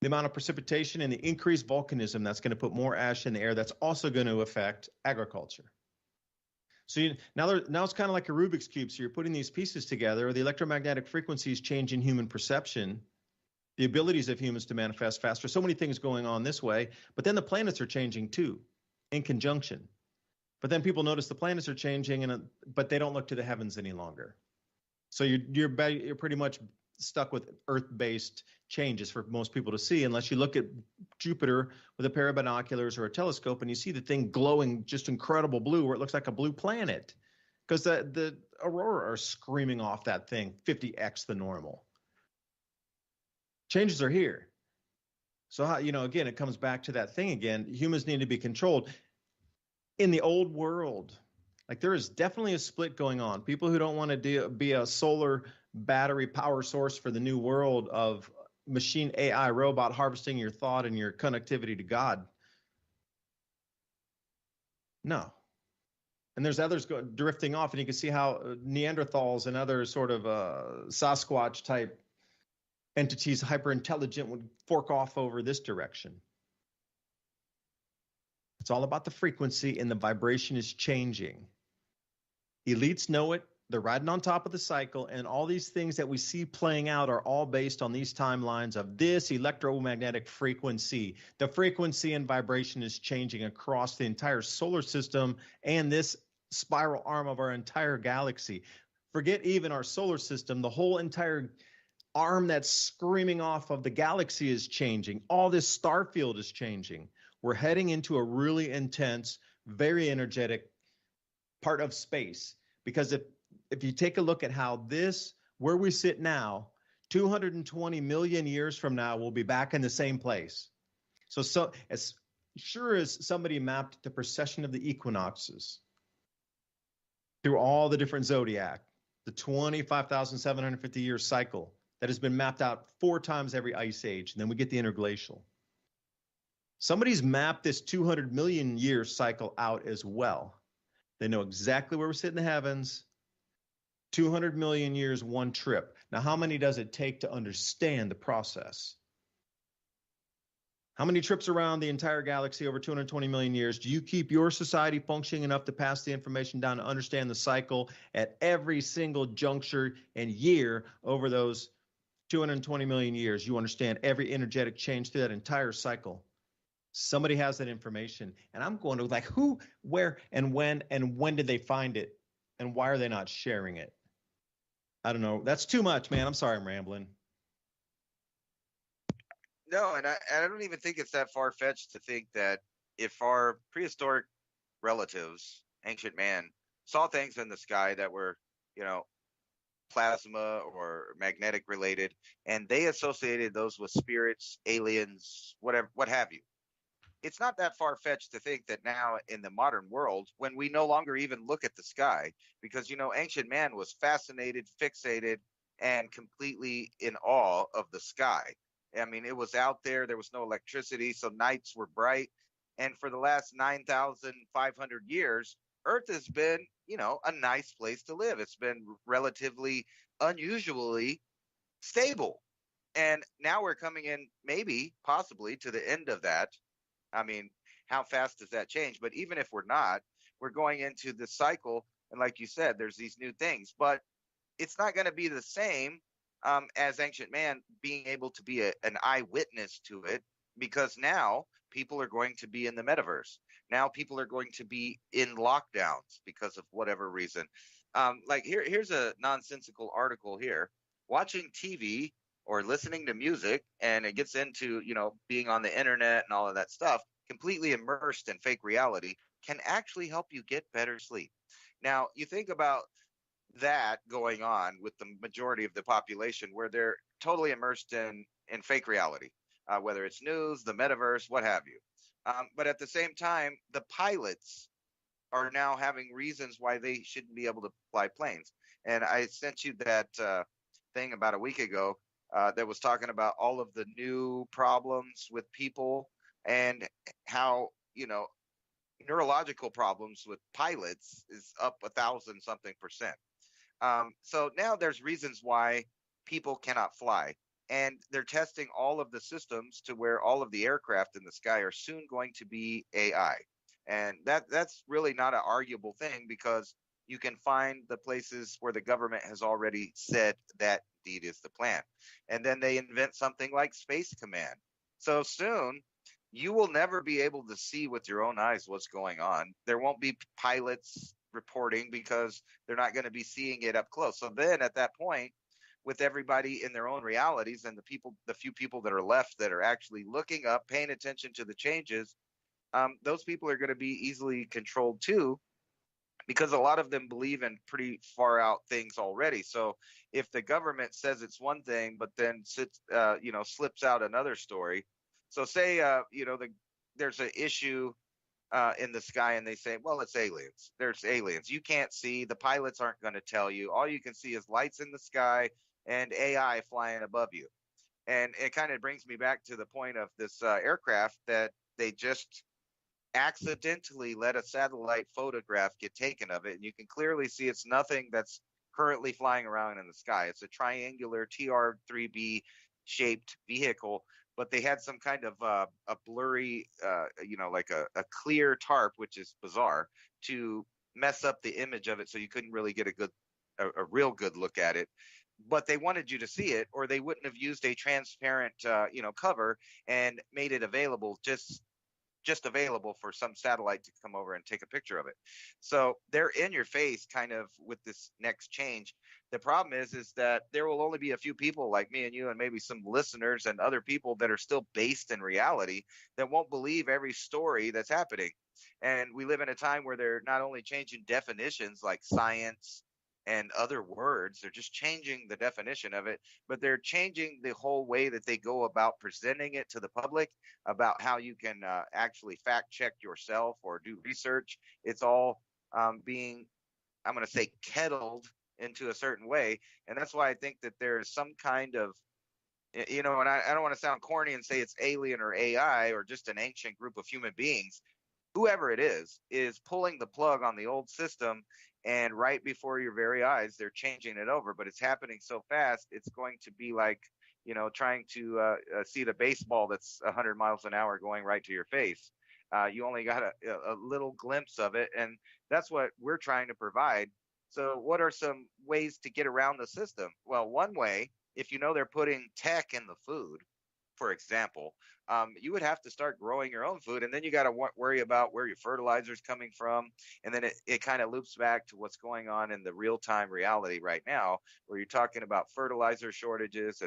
the amount of precipitation and the increased volcanism that's going to put more ash in the air, that's also going to affect agriculture. So now it's kind of like a Rubik's Cube. So you're putting these pieces together, the electromagnetic frequencies changing human perception, the abilities of humans to manifest faster, so many things going on this way, but then the planets are changing too, in conjunction. But then people notice the planets are changing, but they don't look to the heavens any longer. So you're pretty much stuck with Earth-based changes for most people to see, unless you look at Jupiter with a pair of binoculars or a telescope and you see the thing glowing just incredible blue, where it looks like a blue planet, because the aurora are screaming off that thing 50x the normal. Changes are here. So again, it comes back to that thing again. Humans need to be controlled. In the old world, like there is definitely a split going on. People who don't want to be a solar battery power source for the new world of machine AI robot harvesting your thought and your connectivity to God. No. And there's others drifting off, and you can see how Neanderthals and other sort of Sasquatch type entities, hyper intelligent, would fork off over this direction. It's all about the frequency, and the vibration is changing. Elites know it. They're riding on top of the cycle, and all these things that we see playing out are all based on these timelines of this electromagnetic frequency. The frequency and vibration is changing across the entire solar system and this spiral arm of our entire galaxy. Forget even our solar system, the whole entire arm that's screaming off of the galaxy is changing. All this star field is changing. We're heading into a really intense, very energetic part of space, because if you take a look at how where we sit now, 220 million years from now, we'll be back in the same place. So as sure as somebody mapped the precession of the equinoxes through all the different zodiac, the 25,750 year cycle that has been mapped out 4 times every ice age, and then we get the interglacial. Somebody's mapped this 200 million year cycle out as well. They know exactly where we sit in the heavens. 200 million years, one trip. Now, how many does it take to understand the process? How many trips around the entire galaxy over 220 million years do you keep your society functioning enough to pass the information down to understand the cycle at every single juncture and year over those 220 million years? You understand every energetic change through that entire cycle. Somebody has that information, and I'm going to like who, where, and when did they find it, and why are they not sharing it? I don't know. That's too much, man. I'm sorry, I'm rambling. No, and I don't even think it's that far fetched to think that if our prehistoric relatives, ancient man, saw things in the sky that were, plasma or magnetic related, and they associated those with spirits, aliens, whatever, what have you. It's not that far fetched to think that now in the modern world, when we no longer even look at the sky, because ancient man was fascinated, fixated, and completely in awe of the sky. I mean, it was out there. There was no electricity, so nights were bright. And for the last 9,500 years, Earth has been, a nice place to live. It's been relatively unusually stable. And now we're coming in, maybe, possibly, to the end of that. I mean, how fast does that change? But even if we're not, we're going into this cycle. And like you said, there's these new things. But it's not going to be the same as ancient man being able to be an eyewitness to it, because now people are going to be in the metaverse. Now people are going to be in lockdowns because of whatever reason. Like here's a nonsensical article here. Watching TV or listening to music, and it gets into, being on the internet and all of that stuff, completely immersed in fake reality, can actually help you get better sleep. Now, you think about that going on with the majority of the population where they're totally immersed in fake reality, whether it's news, the metaverse, what have you. But at the same time, the pilots are now having reasons why they shouldn't be able to fly planes. And I sent you that thing about a week ago that was talking about all of the new problems with people and how, neurological problems with pilots is up 1,000 something percent. So now there's reasons why people cannot fly. And they're testing all of the systems to where all of the aircraft in the sky are soon going to be AI. And that's really not an arguable thing, because you can find the places where the government has already said that indeed is the plan. And then they invent something like Space Command. So soon you will never be able to see with your own eyes what's going on. There won't be pilots reporting because they're not going to be seeing it up close. So then at that point, with everybody in their own realities and the few people that are left that are actually looking up, paying attention to the changes, those people are going to be easily controlled too, because a lot of them believe in pretty far out things already. So if the government says it's one thing, but then slips out another story. So say, there's an issue in the sky, and they say, well, it's aliens. There's aliens. You can't see. The pilots aren't going to tell you. All you can see is lights in the sky and AI flying above you. And it kind of brings me back to the point of this aircraft that they just accidentally let a satellite photograph get taken of it. And you can clearly see it's nothing that's currently flying around in the sky. It's a triangular TR-3B shaped vehicle, but they had some kind of a blurry, like a clear tarp, which is bizarre, to mess up the image of it, so you couldn't really get a real good look at it. But they wanted you to see it, or they wouldn't have used a transparent, cover and made it available, just available for some satellite to come over and take a picture of it. So they're in your face kind of with this next change. The problem is that there will only be a few people like me and you and maybe some listeners and other people that are still based in reality that won't believe every story that's happening. And we live in a time where they're not only changing definitions like science, and other words. They're just changing the definition of it, but they're changing the whole way that they go about presenting it to the public, about how you can actually fact check yourself or do research. It's all being, I'm going to say, kettled into a certain way. And that's why I think that there's some kind of, and I don't want to sound corny and say it's alien or AI or just an ancient group of human beings. Whoever it is pulling the plug on the old system, and right before your very eyes, they're changing it over. But it's happening so fast, it's going to be like, trying to see the baseball that's 100 miles an hour going right to your face. You only got a little glimpse of it, and that's what we're trying to provide. So what are some ways to get around the system? Well, one way, if they're putting tech in the food, for example, you would have to start growing your own food, and then you got to worry about where your fertilizer is coming from. And then it kind of loops back to what's going on in the real-time reality right now, where you're talking about fertilizer shortages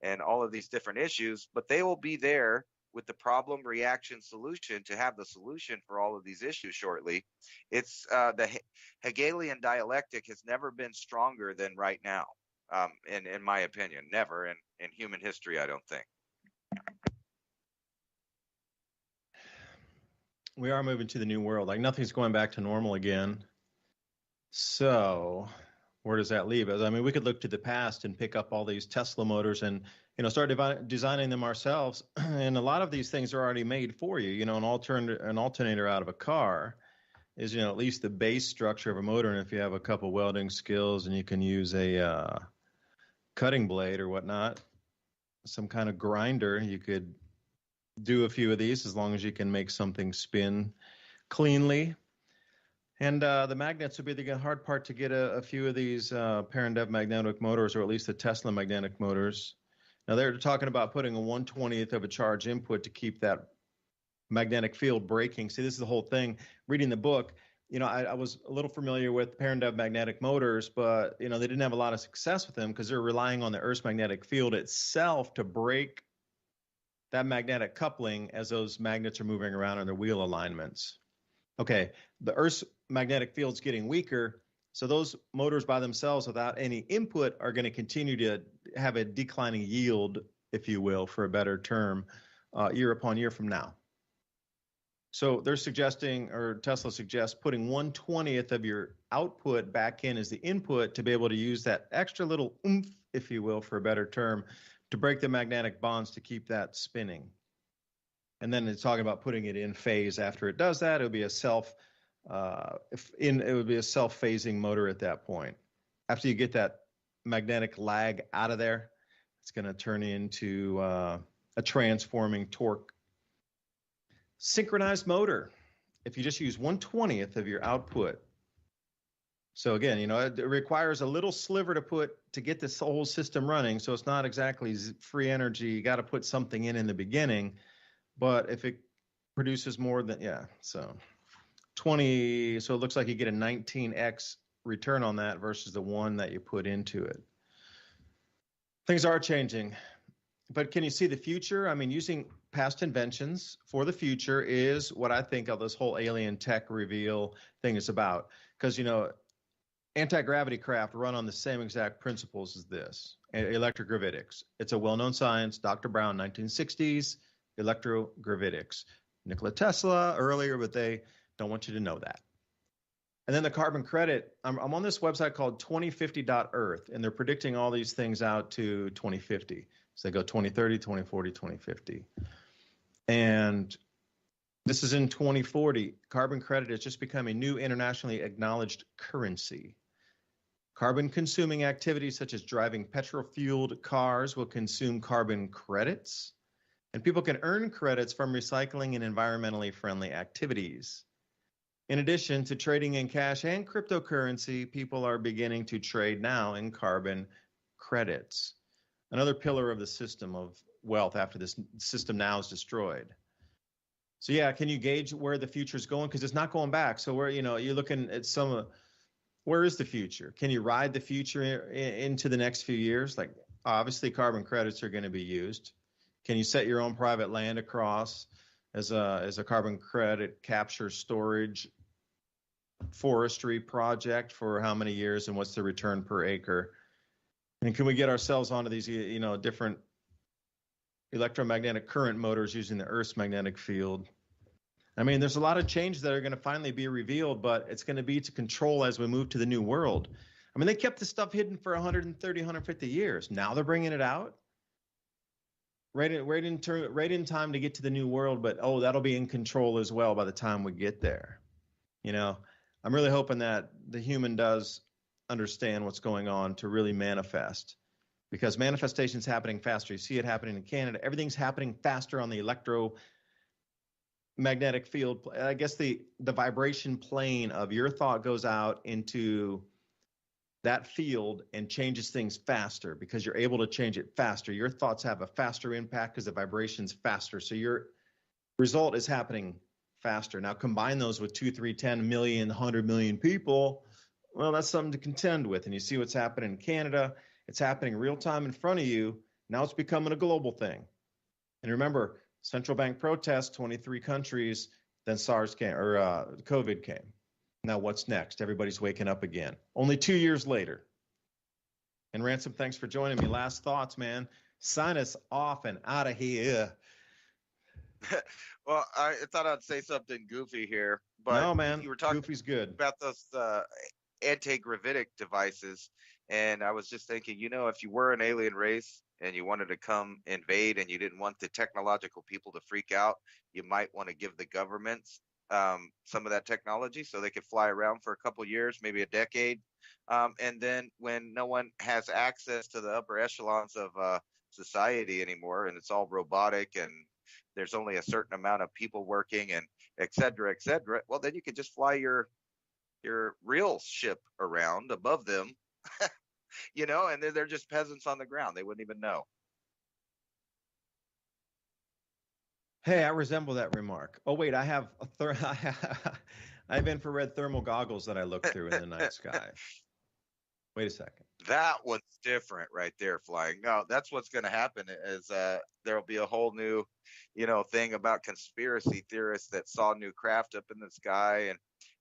and all of these different issues, but they will be there with the problem reaction solution to have the solution for all of these issues shortly. It's the Hegelian dialectic has never been stronger than right now, in my opinion. Never in human history, I don't think. We are moving to the new world. Like, nothing's going back to normal again. So where does that leave us? I mean, we could look to the past and pick up all these Tesla motors and, start designing them ourselves. And a lot of these things are already made for you. An alternator out of a car is, at least the base structure of a motor. And if you have a couple welding skills and you can use a cutting blade or whatnot, some kind of grinder, you could do a few of these as long as you can make something spin cleanly. And the magnets would be the hard part to get a few of these pair and dev magnetic motors, or at least the Tesla magnetic motors. Now they're talking about putting a 1/20th of a charge input to keep that magnetic field breaking. See, this is the whole thing. Reading the book, I was a little familiar with pair and dev magnetic motors, but they didn't have a lot of success with them because they're relying on the Earth's magnetic field itself to break that magnetic coupling as those magnets are moving around in their wheel alignments. Okay, the Earth's magnetic field's getting weaker, so those motors by themselves without any input are going to continue to have a declining yield, if you will, for a better term, year upon year from now. So they're suggesting, or Tesla suggests, putting 1/20th of your output back in as the input to be able to use that extra little oomph, if you will, for a better term, to break the magnetic bonds to keep that spinning. And then it's talking about putting it in phase. After it does that, it would be a self-phasing motor at that point. After you get that magnetic lag out of there, it's going to turn into a transforming torque synchronized motor if you just use 1/20th of your output. So again, it requires a little sliver to get this whole system running. So it's not exactly free energy. You got to put something in the beginning, but if it produces more than, so 20, so it looks like you get a 19x return on that versus the one that you put into it. Things are changing, but can you see the future? I mean, using past inventions for the future is what I think of this whole alien tech reveal thing is about. Because, anti-gravity craft run on the same exact principles as this, electrogravitics. It's a well-known science. Dr. Brown, 1960s, electrogravitics. Nikola Tesla earlier, but they don't want you to know that. And then the carbon credit, I'm on this website called 2050.earth, and they're predicting all these things out to 2050. So they go 2030, 2040, 2050. And this is in 2040. Carbon credit has just become a new internationally acknowledged currency. Carbon-consuming activities such as driving petrol-fueled cars will consume carbon credits, and people can earn credits from recycling and environmentally friendly activities. In addition to trading in cash and cryptocurrency, people are beginning to trade now in carbon credits, another pillar of the system of wealth after this system now is destroyed. So yeah, can you gauge where the future is going? Because it's not going back. So where, you're looking at where is the future? Can you ride the future into the next few years? Like, obviously carbon credits are going to be used. Can you set your own private land across as a carbon credit capture storage forestry project for how many years and what's the return per acre? And can we get ourselves onto these, different electromagnetic current motors using the Earth's magnetic field? I mean, there's a lot of changes that are going to finally be revealed, but it's going to be to control as we move to the new world. I mean, they kept this stuff hidden for 130, 150 years. Now they're bringing it out. Right in time to get to the new world, but that'll be in control as well by the time we get there. I'm really hoping that the human does understand what's going on to really manifest, because manifestation's happening faster. You see it happening in Canada. Everything's happening faster on the electromagnetic field. I guess the vibration plane of your thought goes out into that field and changes things faster because you're able to change it faster. Your thoughts have a faster impact because the vibration's faster. So your result is happening faster. Now combine those with 2, 3, 10 million, 100 million people. Well, that's something to contend with. And you see what's happening in Canada. It's happening real time in front of you. Now it's becoming a global thing. And remember, central bank protests, 23 countries, then SARS came, or COVID came. Now what's next? Everybody's waking up again. Only 2 years later. And Ransom, thanks for joining me. Last thoughts, man. Sign us off and out of here. Well, I thought I'd say something goofy here, but no, man, you were talking goofy's good about those anti-gravitic devices, and I was just thinking, if you were an alien race and you wanted to come invade and you didn't want the technological people to freak out, you might want to give the governments some of that technology so they could fly around for a couple years, maybe a decade. And then when no one has access to the upper echelons of society anymore, and it's all robotic and there's only a certain amount of people working and et cetera, well, then you could just fly your real ship around above them, and they're just peasants on the ground. They wouldn't even know. Hey, I resemble that remark. Oh, wait, I have I have infrared thermal goggles that I look through in the night sky. Wait a second. That one's different right there, flying. No, that's what's going to happen is there'll be a whole new, thing about conspiracy theorists that saw new craft up in the sky.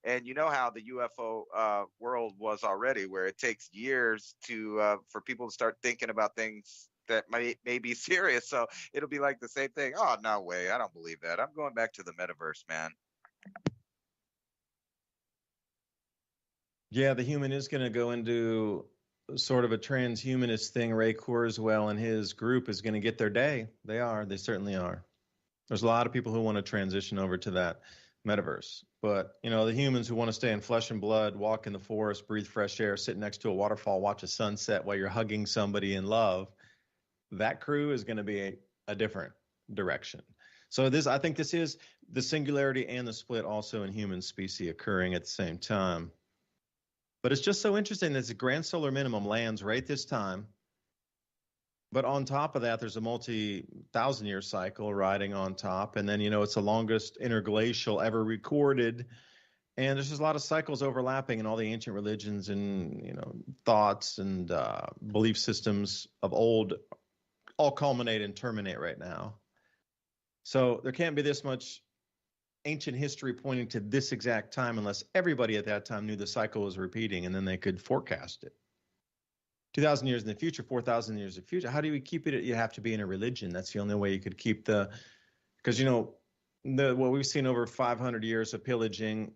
And you know how the UFO world was already, where it takes years for people to start thinking about things that may be serious. So it'll be like the same thing. Oh, no way. I don't believe that. I'm going back to the metaverse, man. Yeah, the human is going to go into sort of a transhumanist thing. Ray Kurzweil and his group is going to get their day. They are. They certainly are. There's a lot of people who want to transition over to that metaverse. But, the humans who want to stay in flesh and blood, walk in the forest, breathe fresh air, sit next to a waterfall, watch a sunset while you're hugging somebody in love, that crew is going to be a different direction. So I think this is the singularity and the split also in human species occurring at the same time. But it's just so interesting that the grand solar minimum lands right this time. But on top of that, there's a multi-thousand-year cycle riding on top. And then, it's the longest interglacial ever recorded. And there's just a lot of cycles overlapping in all the ancient religions and, thoughts and belief systems of old all culminate and terminate right now. So there can't be this much ancient history pointing to this exact time unless everybody at that time knew the cycle was repeating and then they could forecast it. 2,000 years in the future, 4,000 years in the future. How do you keep it? You have to be in a religion. That's the only way you could keep because what we've seen over 500 years of pillaging,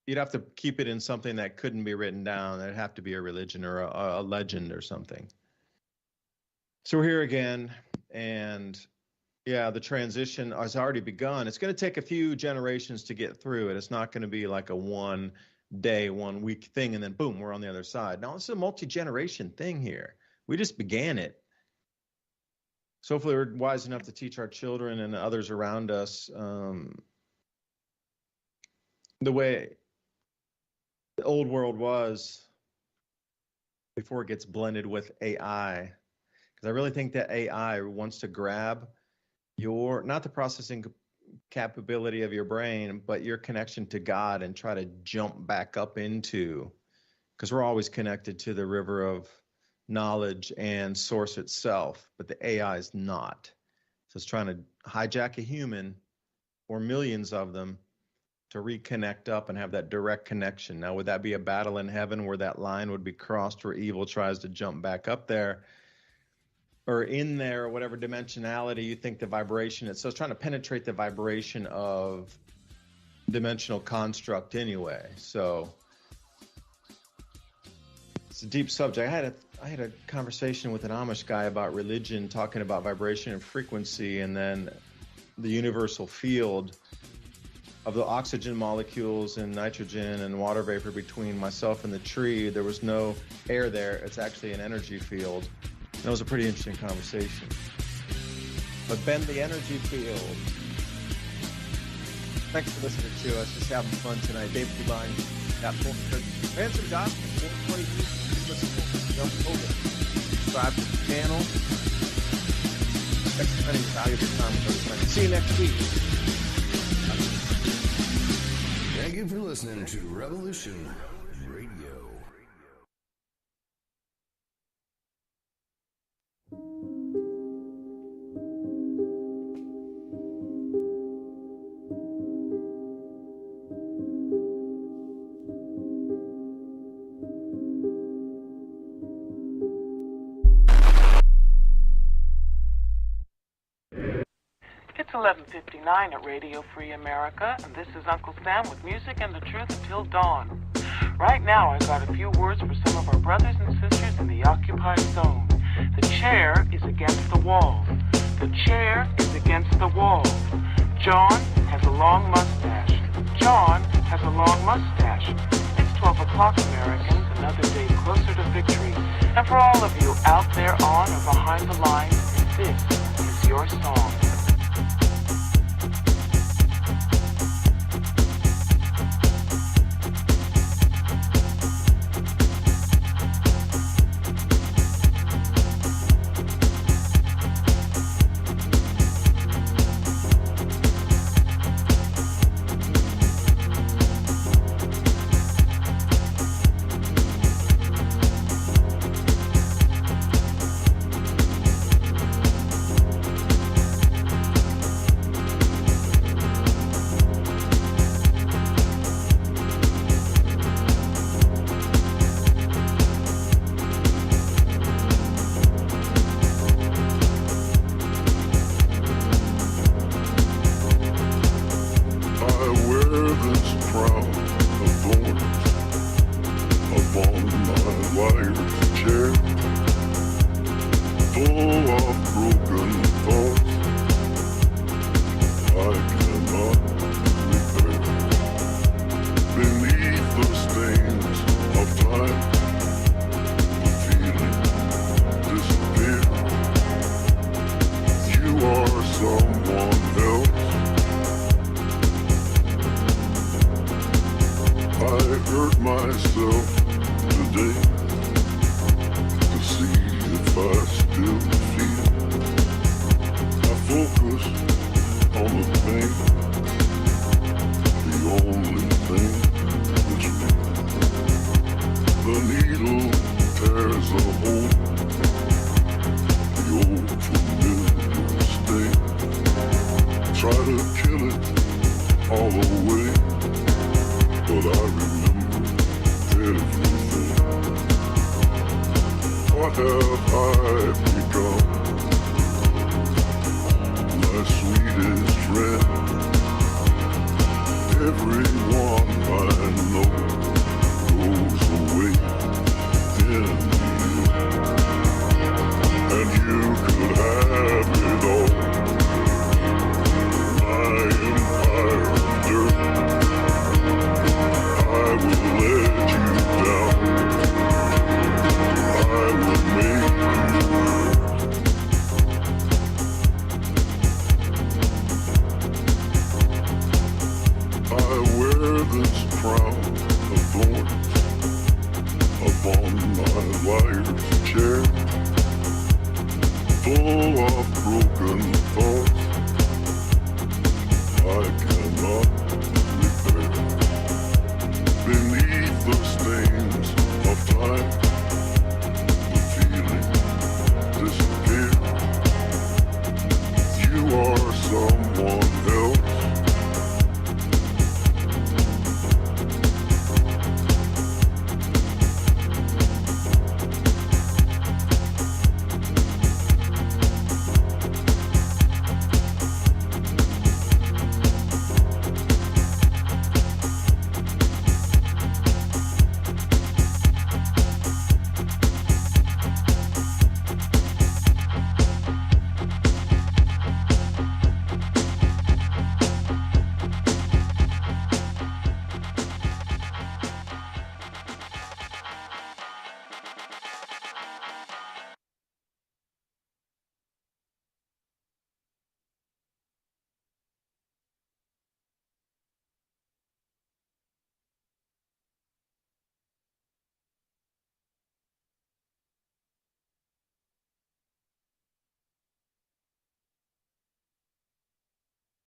you'd have to keep it in something that couldn't be written down. It'd have to be a religion or a legend or something. So we're here again, and yeah, the transition has already begun. It's going to take a few generations to get through it. It's not going to be like a 1 day, 1 week thing, and then boom, we're on the other side. No, it's a multi-generation thing here. We just began it. So hopefully we're wise enough to teach our children and others around us the way the old world was before it gets blended with AI. Because I really think that AI wants to grab not the processing capability of your brain, but your connection to God and try to jump back up into, because we're always connected to the river of knowledge and source itself, but the AI is not. So it's trying to hijack a human or millions of them to reconnect up and have that direct connection. Now, would that be a battle in heaven where that line would be crossed where evil tries to jump back up there? Or in there, whatever dimensionality you think the vibration is. So it's trying to penetrate the vibration of dimensional construct anyway. So it's a deep subject. I had a conversation with an Amish guy about religion, talking about vibration and frequency, and then the universal field of the oxygen molecules and nitrogen and water vapor between myself and the tree. There was no air there. It's actually an energy field. And it was a pretty interesting conversation. But bend the energy field. Thanks for listening to us. Just having fun tonight. David Devine, that Ransom Gospel, 422. Jump over. Subscribe to the channel. Thanks for spending valuable time with us tonight. See you next week. Thank you for listening to Revolution Radio. It's 11:59 at Radio Free America, and this is Uncle Sam with music and the truth until dawn. Right now, I've got a few words for some of our brothers and sisters in the occupied zone. The chair is against the wall. The chair is against the wall. John has a long mustache. John has a long mustache. It's 12 o'clock, Americans, another day closer to victory. And for all of you out there on or behind the lines, this is your song. Chair full of broken